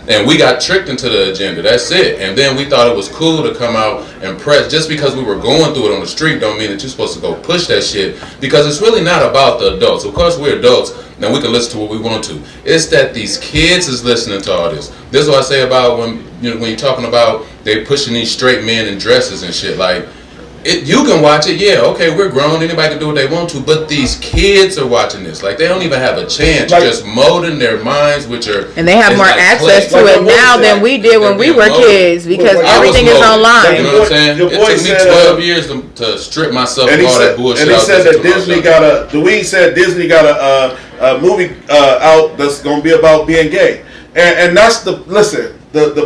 And we got tricked into the agenda. That's it. And then we thought it was cool to come out and press. Just because we were going through it on the street don't mean that you're supposed to go push that shit. Because it's really not about the adults. Of course, we're adults. Now we can listen to what we want to. It's that these kids is listening to all this. This is what I say about when you're talking about they pushing these straight men in dresses and shit. Like, you can watch it, yeah, okay, we're grown, anybody can do what they want to, but these kids are watching this. Like, they don't even have a chance. You're just molding their minds, which are... And they have more access to it now than we did when we were kids, because everything is online. You know what I'm saying? It took me 12 years to strip myself of all that bullshit. And he said that Disney got Disney got a movie out that's going to be about being gay. And that's the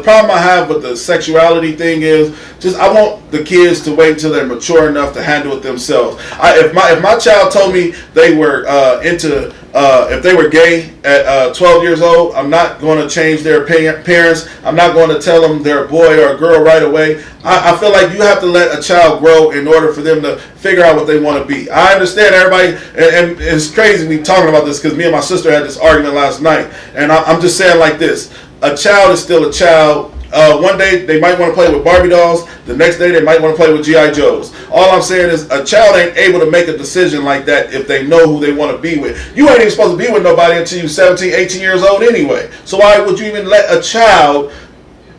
problem I have with the sexuality thing is just I want the kids to wait until they're mature enough to handle it themselves. If my child told me they were if they were gay at 12 years old, I'm not going to change their parents. I'm not going to tell them they're a boy or a girl right away. I feel like you have to let a child grow in order for them to figure out what they want to be. I understand everybody, and it's crazy we talking about this because me and my sister had this argument last night, and I'm just saying like this. A child is still a child. One day they might want to play with Barbie dolls. The next day they might want to play with G.I. Joes. All I'm saying is a child ain't able to make a decision like that if they know who they want to be with. You ain't even supposed to be with nobody until you're 17, 18 years old anyway. So why would you even let a child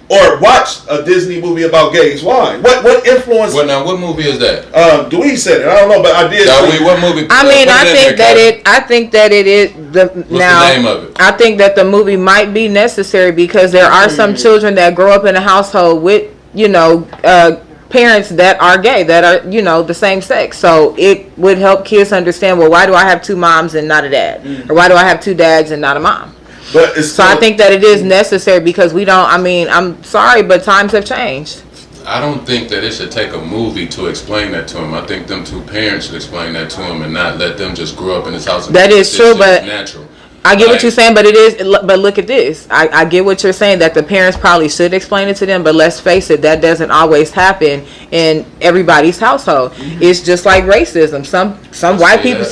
or watch a Disney movie about gays? Why? What influence? Well, now, what movie is that? Dewey said it. I don't know, but I did. What movie? I mean, I think that it is the. What's now, the name of it? I think that the movie might be necessary because there are some children that grow up in a household with, parents that are gay, that are, the same sex. So it would help kids understand, well, why do I have two moms and not a dad? Or why do I have two dads and not a mom? But so I think that it is necessary because we don't, I'm sorry, but times have changed. I don't think that it should take a movie to explain that to them. I think them two parents should explain that to them and not let them just grow up in this house. That is true, but natural. I get what you're saying, but but look at this. I get what you're saying, that the parents probably should explain it to them, but let's face it, that doesn't always happen in everybody's household. It's just like racism. Some white people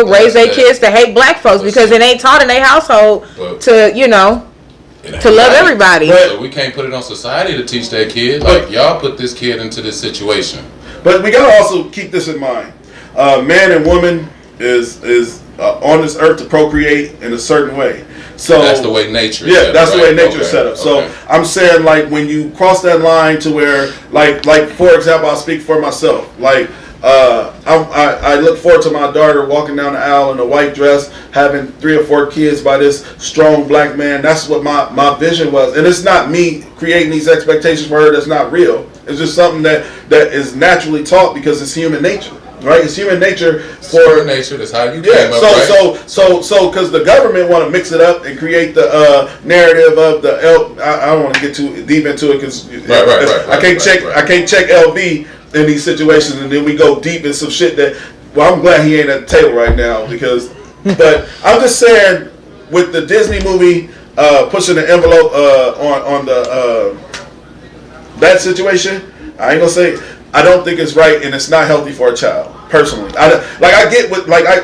raise their kids to hate black folks because it ain't taught in their household to love everybody. So we can't put it on society to teach their kid. Like, y'all put this kid into this situation. But we gotta also keep this in mind. Man and woman is on this earth to procreate in a certain way. So that's the way nature. Yeah, that's the way nature set up. So I'm saying, like, when you cross that line to where, like for example, I'll speak for myself. Like, I look forward to my daughter walking down the aisle in a white dress, having 3 or 4 kids by this strong black man. That's what my vision was, and it's not me creating these expectations for her. That's not real. It's just something that is naturally taught because it's human nature. Right, it's human nature. Human nature. That's how you came up. So, because the government want to mix it up and create the narrative of the I don't want to get too deep into it because I can't check LB in these situations, and then we go deep in some shit that. Well, I'm glad he ain't at the table right now because. But I'm just saying, with the Disney movie pushing the envelope on the that situation, I ain't gonna say. I don't think it's right, and it's not healthy for a child. Personally, I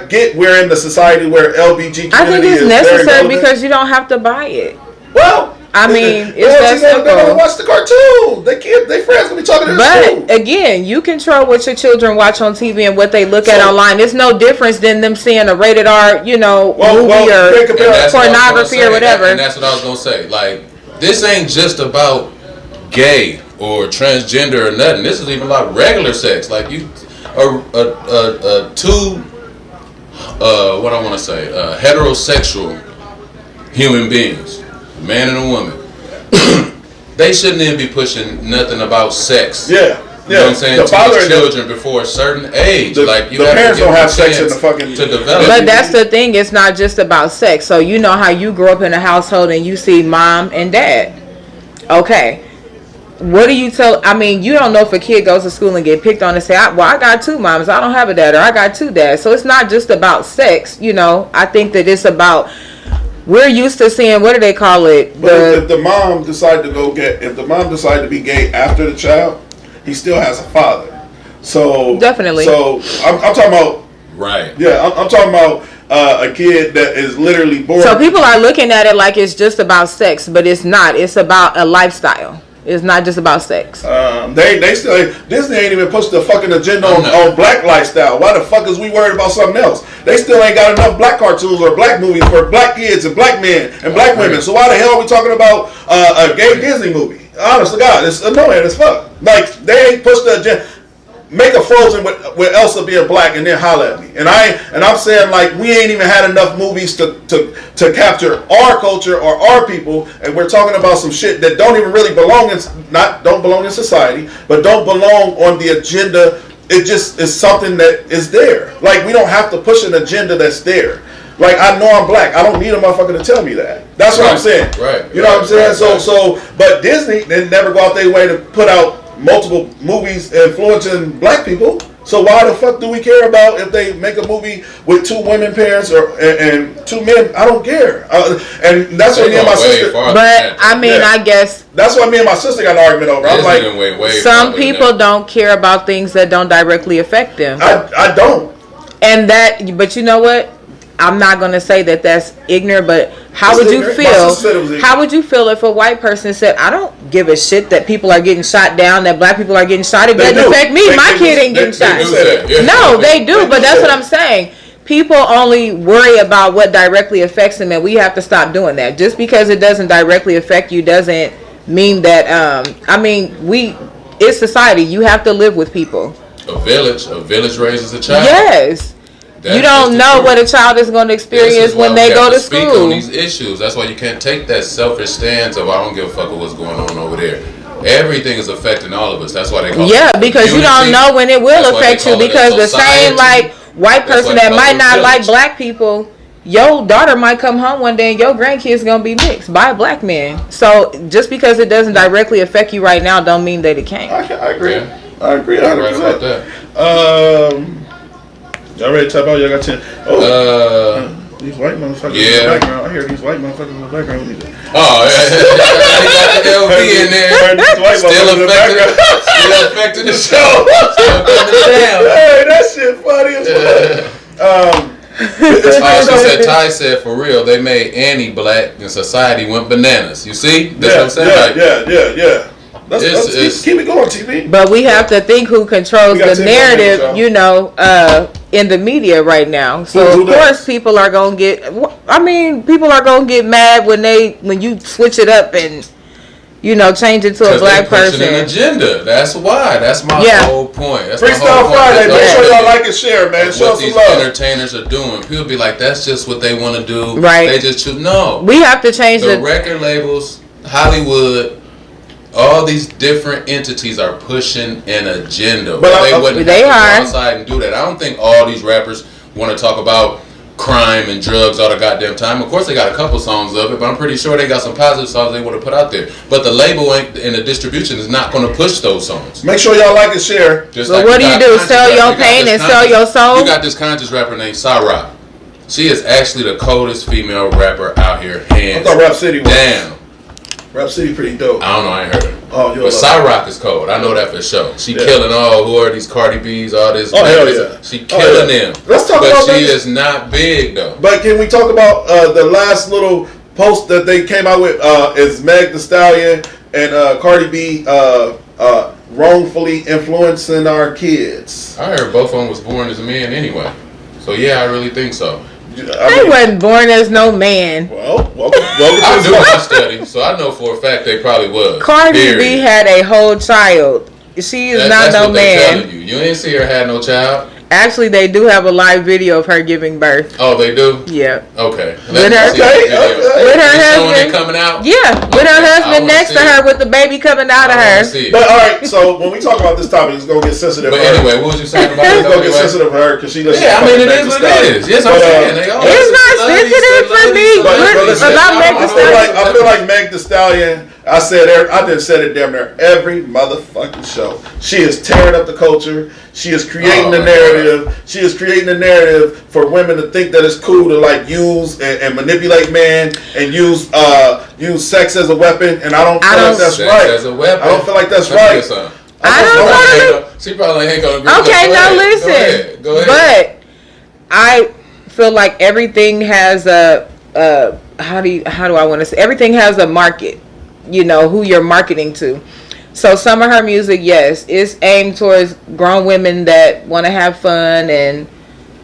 get we're in the society where LBG community I think it's is necessary very because you don't have to buy it. Well, I mean, They're it's that gonna simple. watch the cartoon. They friends gonna be talking to this But again, you control what your children watch on TV and what they look at online. It's no difference than them seeing a rated R, movie or pornography or whatever. And that's what I was gonna say. Like, this ain't just about gay or transgender or nothing. This is even about regular sex. Like heterosexual human beings, a man and a woman. They shouldn't even be pushing nothing about sex. Yeah. You know what I'm saying? To the children before a certain age. The parents don't have sex in the fucking to develop. But that's the thing, it's not just about sex. So you know how you grow up in a household and you see mom and dad. Okay. What do you tell? I mean, you don't know if a kid goes to school and get picked on and say, I got two moms, I don't have a dad, or I got two dads. So it's not just about sex, I think that it's about, we're used to seeing, what do they call it? But if the mom decide to be gay after the child, he still has a father. So definitely. So I'm talking about right. Yeah, I'm talking about a kid that is literally born. So people are looking at it like it's just about sex, but it's not. It's about a lifestyle. It's not just about sex. They still, Disney ain't even pushed the fucking agenda on black lifestyle. Why the fuck is we worried about something else? They still ain't got enough black cartoons or black movies for black kids and black men and black women. So why the hell are we talking about a gay Disney movie? Honest to God, it's annoying as fuck. Like, they ain't pushed the agenda. Make a Frozen with Elsa being black and then holler at me. And I'm saying, like, we ain't even had enough movies to capture our culture or our people, and we're talking about some shit that don't even really belong in society, but don't belong on the agenda. It just is something that is there. Like, we don't have to push an agenda that's there. Like, I know I'm black. I don't need a motherfucker to tell me that. That's what I'm saying. Right. You know what I'm saying? But Disney, they never go out their way to put out multiple movies influencing black people. So why the fuck do we care about if they make a movie with two women parents and two men? I don't care. And that's what me and my sister. But I mean, I guess that's why me and my sister got an argument over. I'm like, some people don't care about things that don't directly affect them. I don't. But you know what? I'm not going to say that that's ignorant, but how would you feel? How would you feel if a white person said, I don't give a shit that people are getting shot down, that black people are getting shot. It doesn't affect me. My kid ain't getting shot. No, they do, but that's what I'm saying. People only worry about what directly affects them, and we have to stop doing that. Just because it doesn't directly affect you doesn't mean that, it's society. You have to live with people. A village raises a child. Yes. You don't know what a child is going to experience when they go to school. Speak on these issues. That's why you can't take that selfish stance of, I don't give a fuck what's going on over there. Everything is affecting all of us. That's why they call it because you don't know when it will affect you, because the same white person that might not like black people, your daughter might come home one day and your grandkids going to be mixed by a black man. So just because it doesn't directly affect you right now don't mean that it can't. I agree. Yeah. I agree 100%. Right about that. Y'all ready to tap out? Y'all got 10. These white motherfuckers in the background. I hear these white motherfuckers in the background. Oh, yeah. They got the LV in there. Still affecting the show. Hey, that shit funny as fuck. Ty said, for real, they made Annie black and society went bananas. You see? That's what I'm saying. Yeah. Let's keep it going, TV. But we have to think who controls the narrative, in the media right now. So of course people are gonna get. People are gonna get mad when you switch it up and change it to a black person. An agenda. That's why. That's my whole point. That's Freestyle Friday. Make sure y'all like and share, man. Show what these entertainers are doing. People be like, that's just what they want to do. Right. They just choose. No. We have to change the record labels, Hollywood. All these different entities are pushing an agenda. But they wouldn't have to go outside and do that. I don't think all these rappers want to talk about crime and drugs all the goddamn time. Of course, they got a couple songs of it, but I'm pretty sure they got some positive songs they want to put out there. But the label and the distribution is not going to push those songs. Make sure y'all like and share. So what do you do? Sell your pain and sell your soul? You got this conscious rapper named Cyrock. She is actually the coldest female rapper out here. I thought Rap City was. Damn. Rap City pretty dope. I don't know, I ain't heard her. Oh, but Cyrock is cold. I know that for sure. She killing who are these Cardi B's, all this. Oh, hell yeah. She killing them. Let's talk about she is not big, though. But can we talk about the last little post that they came out with is Meg Thee Stallion and Cardi B wrongfully influencing our kids. I heard both of them was born as a man anyway. So yeah, I really think so. They wasn't born as no man. Well, I do my study, so I know for a fact they probably was. Cardi B had a whole child. She is not no man. You ain't see her had no child. Actually, they do have a live video of her giving birth. Oh, they do? Yeah. Okay. With her husband coming out? Yeah, with her husband next to her with the baby coming out of her. But all right, so when we talk about this topic, it's gonna get sensitive. But anyway, what was you saying about it? It's gonna get sensitive for her because she listens. Yeah, I mean it is what it is. Yes, I'm saying it's not sensitive for me. I feel like Meg Thee Stallion. I done said it damn near every motherfucking show. She is tearing up the culture. She is creating the narrative. God. She is creating a narrative for women to think that it's cool to like use and manipulate men and use sex as a weapon. And I don't feel like that's right. As a weapon. I don't feel like that's right. She probably ain't gonna agree. Okay, now listen. Go ahead. But I feel like everything has a how do I want to say? Everything has a market. You know who you're marketing to. So some of her music, yes, is aimed towards grown women that want to have fun and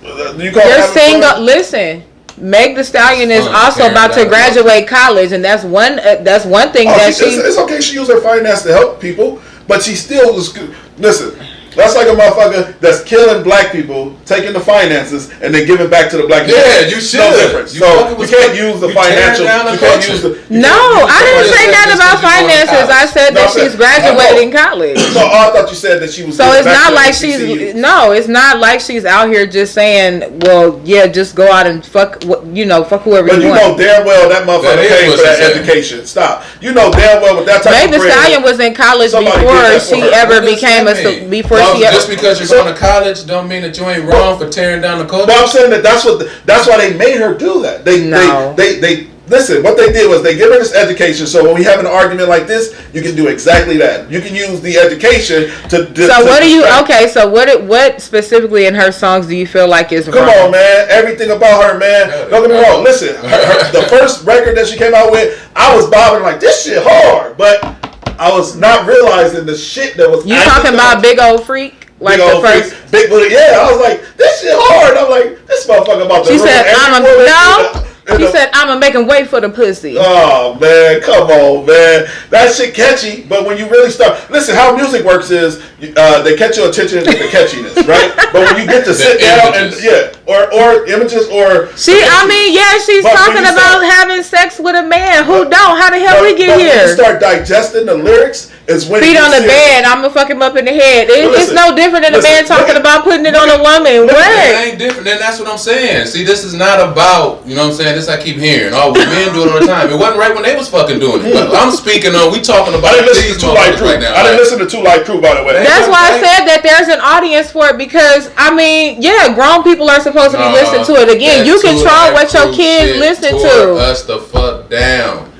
you're single. Listen, Meg Thee Stallion is also about to graduate college, and that's one thing that she. It's okay. She used her finance to help people, but she still was. Listen. That's like a motherfucker that's killing black people, taking the finances, and then giving back to the black people. Yeah, you should. No difference. So you can't use the financial. You can't use the. No, I didn't say that about finances. I said that she's graduating college. So I thought you said that she was. So it's not like she's. No, it's not like she's out here just saying, "Well, yeah, just go out and fuck. Fuck whoever you want." But you know damn well that motherfucker paid for that education. Stop. You know damn well with that type of. Meg Thee Stallion was in college before she ever became a. Just because you're going to college don't mean that you ain't wrong for tearing down the culture. But I'm saying that's why they made her do that. They listen. What they did was they give her this education. So when we have an argument like this, you can do exactly that. You can use the education to. So what do you? Okay, so what specifically in her songs do you feel like is wrong? Come on, man. Everything about her, man. Don't get me wrong. Listen, the first record that she came out with, I was bobbing like this shit hard, but I was not realizing the shit that was. You talking about Big Old Freak? Like Big the Old first, Freak, Big Booty, yeah. I was like, this shit hard. I'm like, this motherfucker about to. She said, She said, "I'ma make him wait for the pussy." Oh man, come on, man. That shit catchy, but when you really start, listen, how music works is they catch your attention with the catchiness, right? But when you get to sit down and or images or she's talking about having sex with a man. Who don't? How the hell we get here? When you start digesting the lyrics, is when feet on the bed. I'ma fuck him up in the head. It's no different than a man talking about putting it on a woman. What? It ain't different. Then that's what I'm saying. See, this is not about, you know what I'm saying. This I keep hearing. Oh, men do it all the time. It wasn't right when they was fucking doing it. But I'm speaking on. We talking about these motherfuckers right now. I didn't listen to Two Light Crew, by the way. That's why I said that there's an audience for it because grown people are supposed to be listening to it. Again, you control what your kids listen to. Us the fuck down.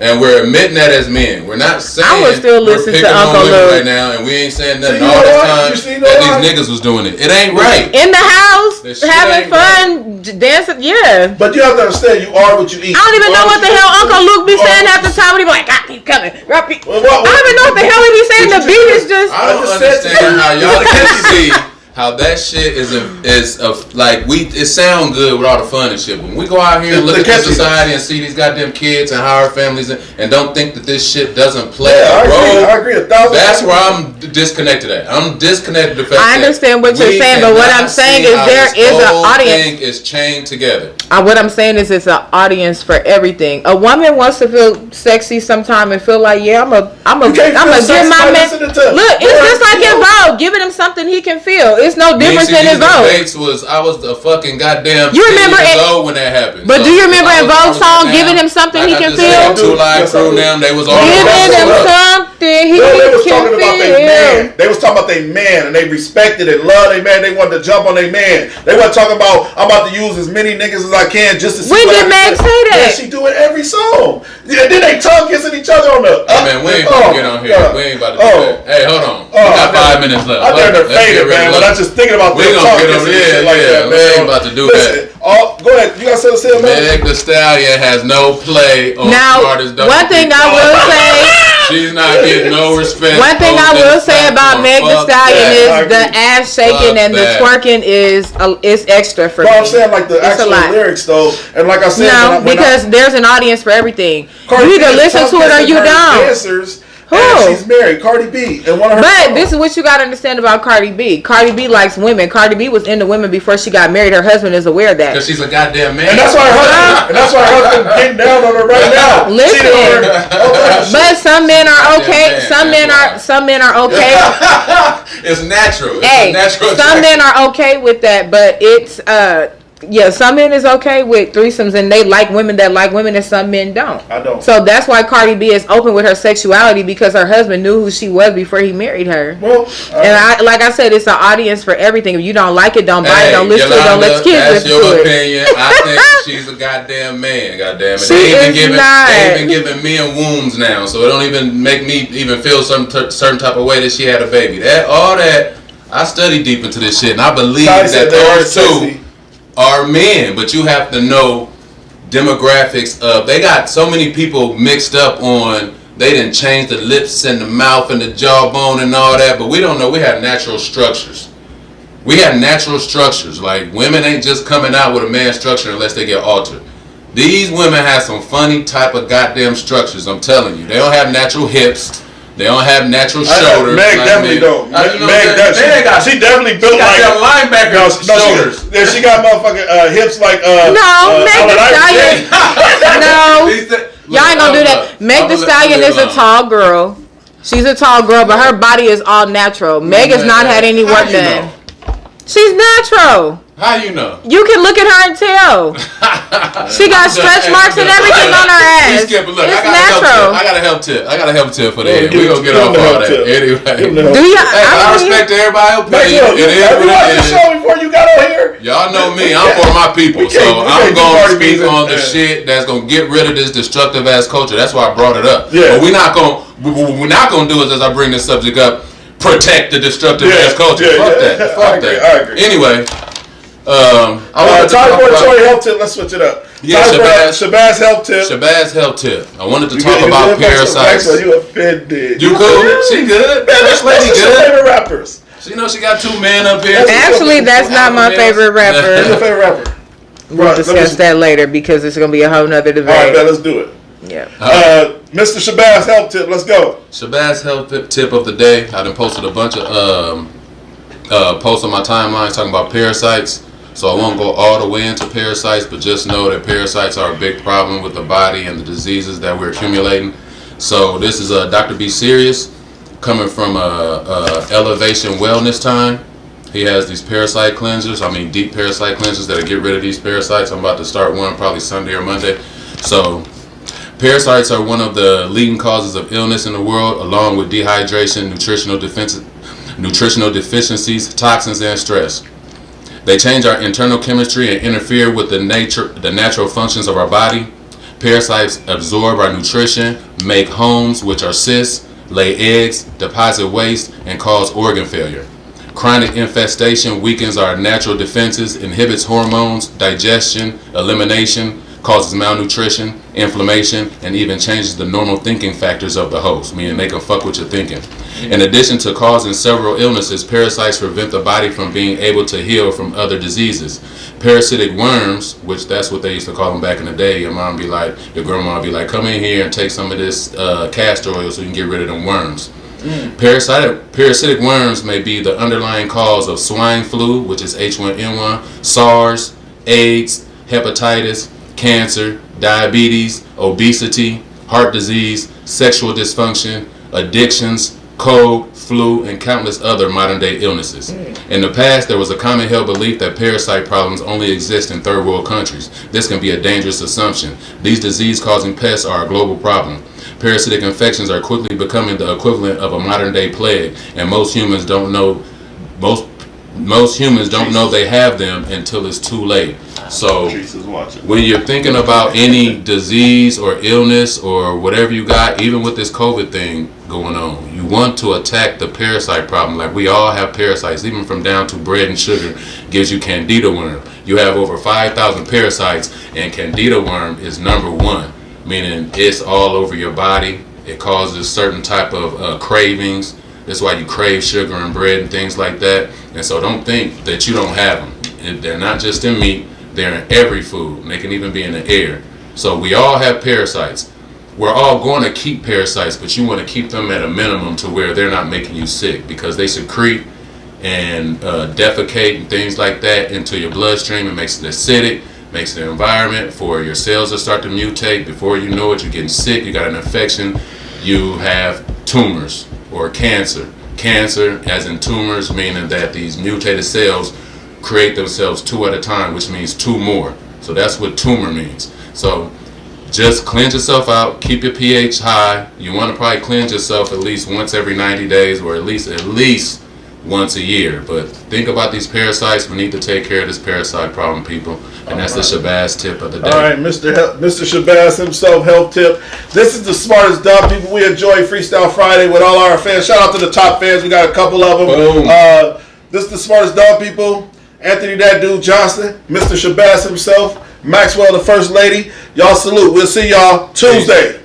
And we're admitting that as men. We're not saying I would still listen to Uncle Luke right now, and we ain't saying nothing all this time that these niggas was doing it. It ain't right. In the house, having fun, dancing, yeah. But you have to understand, you are what you eat. I don't even know what the hell Uncle Luke be saying half the time when he be like, "God, keep coming." I don't even know what the hell he be saying. The beat is just. I don't understand how y'all can see how that shit it sound good with all the fun and shit. But when we go out here and look at the society and see these goddamn kids and how our families and don't think that this shit doesn't play a role. I agree 1,000%. That's where I'm disconnected at. I'm disconnected the fact I understand what you're saying, but what I'm saying is there is an audience. Thing is chained together. What I'm saying is it's an audience for everything. A woman wants to feel sexy sometime and feel like, yeah, I'm gonna give my man. Look, it's just like in Vogue, giving him something he can feel. It's no different than in Vogue. I was the fucking goddamn. You remember when that happened? But do you remember in Vogue's song, giving him something he can feel? Two Live Crew, them they was all giving him something he can feel. They was talking about their man, and they respected and loved their man. They wanted to jump on their man. They weren't talking about I'm about to use as many niggas as I can just to see. When did Meg say that? Yeah, she do it every song. Yeah, then they tongue kissing each other on the. Man, we ain't about to get on here. We ain't about to do that. Hey, hold on. We got 5 minutes left. I think they're faded, man. But I'm just thinking about this. We gonna get on. Yeah. We ain't about to do that. Oh, go ahead. You got something to say about it? Meg Thee Stallion has no play on Now, Smartest Dumb one thing People. I will say. She's not getting no respect. One thing I will say about Meg Thee Stallion is the ass shaking and the twerking is extra for me. But I'm saying like the actual lyrics though, and like I said, because there's an audience for everything. Cardi You either B listen to it or you don't. Dancers, Who? and she's married, Cardi B, and one of her. But songs. this is what you gotta understand about Cardi B. Cardi B likes women. Cardi B was into women before she got married. Her husband is aware of that. Because she's a goddamn man. And that's why her husband getting down on her right now. Listen, but some men are okay. Some men are okay. It's natural. It's Hey, a natural some men are okay with that, but it's some men is okay with threesomes and they like women that like women, and some men don't. I don't. So that's why Cardi B is open with her sexuality, because her husband knew who she was before he married her. Well, like I said, it's an audience for everything. If you don't like it, don't buy it, don't listen to it, don't let kids that's listen your to it. opinion. I think she's a goddamn man. Goddamn it. She They is not. even giving men wombs now, so it don't even make me even feel some certain type of way that she had a baby. All that I study deep into this shit, and I believe that those two are men, but you have to know demographics of. They got so many people mixed up on. They didn't change the lips and the mouth and the jawbone and all that, but we don't know. We have natural structures. We have natural structures. Like, women ain't just coming out with a man's structure unless they get altered. These women have some funny type of goddamn structures. I'm telling you, they don't have natural hips. They don't have natural shoulders. Meg definitely don't. She definitely built like a linebacker shoulders. She got motherfucking hips like Meg Thee Stallion. No, y'all ain't gonna do that. Meg Thee Stallion is a tall girl. She's a tall girl, but her body is all natural. Meg has not had any work done. She's natural. How you know? You can look at her and tell. She got stretch marks and everything on her ass. It's natural. I got a help tip. For that. We gonna get off all that anyway. Do you? I respect everybody's opinion. It is what it is. Show before you got on here. Y'all know me. I'm for my people, so I'm gonna speak on the shit that's gonna get rid of this destructive ass culture. That's why I brought it up. Yeah. But we're not gonna do it as I bring this subject up. Protect the destructive ass culture. Fuck that. Fuck that. I agree. Anyway. Time for a Troy health tip. Let's switch it up. Yeah, Shabazz health tip. Shabazz health tip. I wanted to talk about Parasites. You offended. You cool? She good. That's lady good. Favorite rappers. She knows she got two men up here. Actually, that's not my favorite rapper. Who's your favorite rapper? We'll discuss that later because it's gonna be a whole nother debate. All right, let's do it. Yeah. Mr. Shabazz health tip. Let's go. Shabazz health tip of the day. I done posted a bunch of posts on my timelines talking about parasites. So I won't go all the way into parasites, but just know that parasites are a big problem with the body and the diseases that we're accumulating. So this is Dr. B Serious coming from Elevation Wellness Time. He has these parasite cleansers. Deep parasite cleansers that'll get rid of these parasites. I'm about to start one probably Sunday or Monday. So parasites are one of the leading causes of illness in the world, along with dehydration, nutritional deficiencies, toxins, and stress. They change our internal chemistry and interfere with the natural functions of our body. Parasites absorb our nutrition, make homes, which are cysts, lay eggs, deposit waste, and cause organ failure. Chronic infestation weakens our natural defenses, inhibits hormones, digestion, elimination, causes malnutrition, inflammation, and even changes the normal thinking factors of the host, meaning they can fuck with your thinking. In addition to causing several illnesses, parasites prevent the body from being able to heal from other diseases. Parasitic worms, which that's what they used to call them back in the day, your grandma would be like, come in here and take some of this castor oil so you can get rid of them worms. Parasitic worms may be the underlying cause of swine flu, which is H1N1, SARS, AIDS, hepatitis, cancer, diabetes, obesity, heart disease, sexual dysfunction, addictions, cold, flu, and countless other modern-day illnesses. In the past, there was a common held belief that parasite problems only exist in third world countries. This can be a dangerous assumption. These disease-causing pests are a global problem. Parasitic infections are quickly becoming the equivalent of a modern-day plague, and most humans don't know they have them until it's too late. So when you're thinking about any disease or illness or whatever you got, even with this COVID thing going on, you want to attack the parasite problem. Like, we all have parasites, even from down to bread and sugar gives you candida worm. you have over 5,000 parasites, and candida worm is number one, meaning it's all over your body. It causes certain type of cravings. That's why you crave sugar and bread and things like that. And so don't think that you don't have them. They're not just in meat, they're in every food. And they can even be in the air. So we all have parasites. We're all going to keep parasites, but you want to keep them at a minimum to where they're not making you sick, because they secrete and defecate and things like that into your bloodstream. It makes it acidic, makes the environment for your cells to start to mutate. Before you know it, you're getting sick, you got an infection, you have tumors or cancer. Cancer, as in tumors, meaning that these mutated cells create themselves two at a time, which means two more. So that's what tumor means. So just cleanse yourself out, keep your pH high. You want to probably cleanse yourself at least once every 90 days, or at least once a year. But think about these parasites. We need to take care of this parasite problem, people. And that's the Shabazz tip of the day. All right, Mr. Shabazz himself, health tip. This is the smartest dumb people. We enjoy Freestyle Friday with all our fans. Shout out to the top fans. We got a couple of them. Boom. This is the smartest dumb people. Anthony That Dude Johnson, Mr. Shabazz himself, Maxwell the First Lady. Y'all salute. We'll see y'all Tuesday.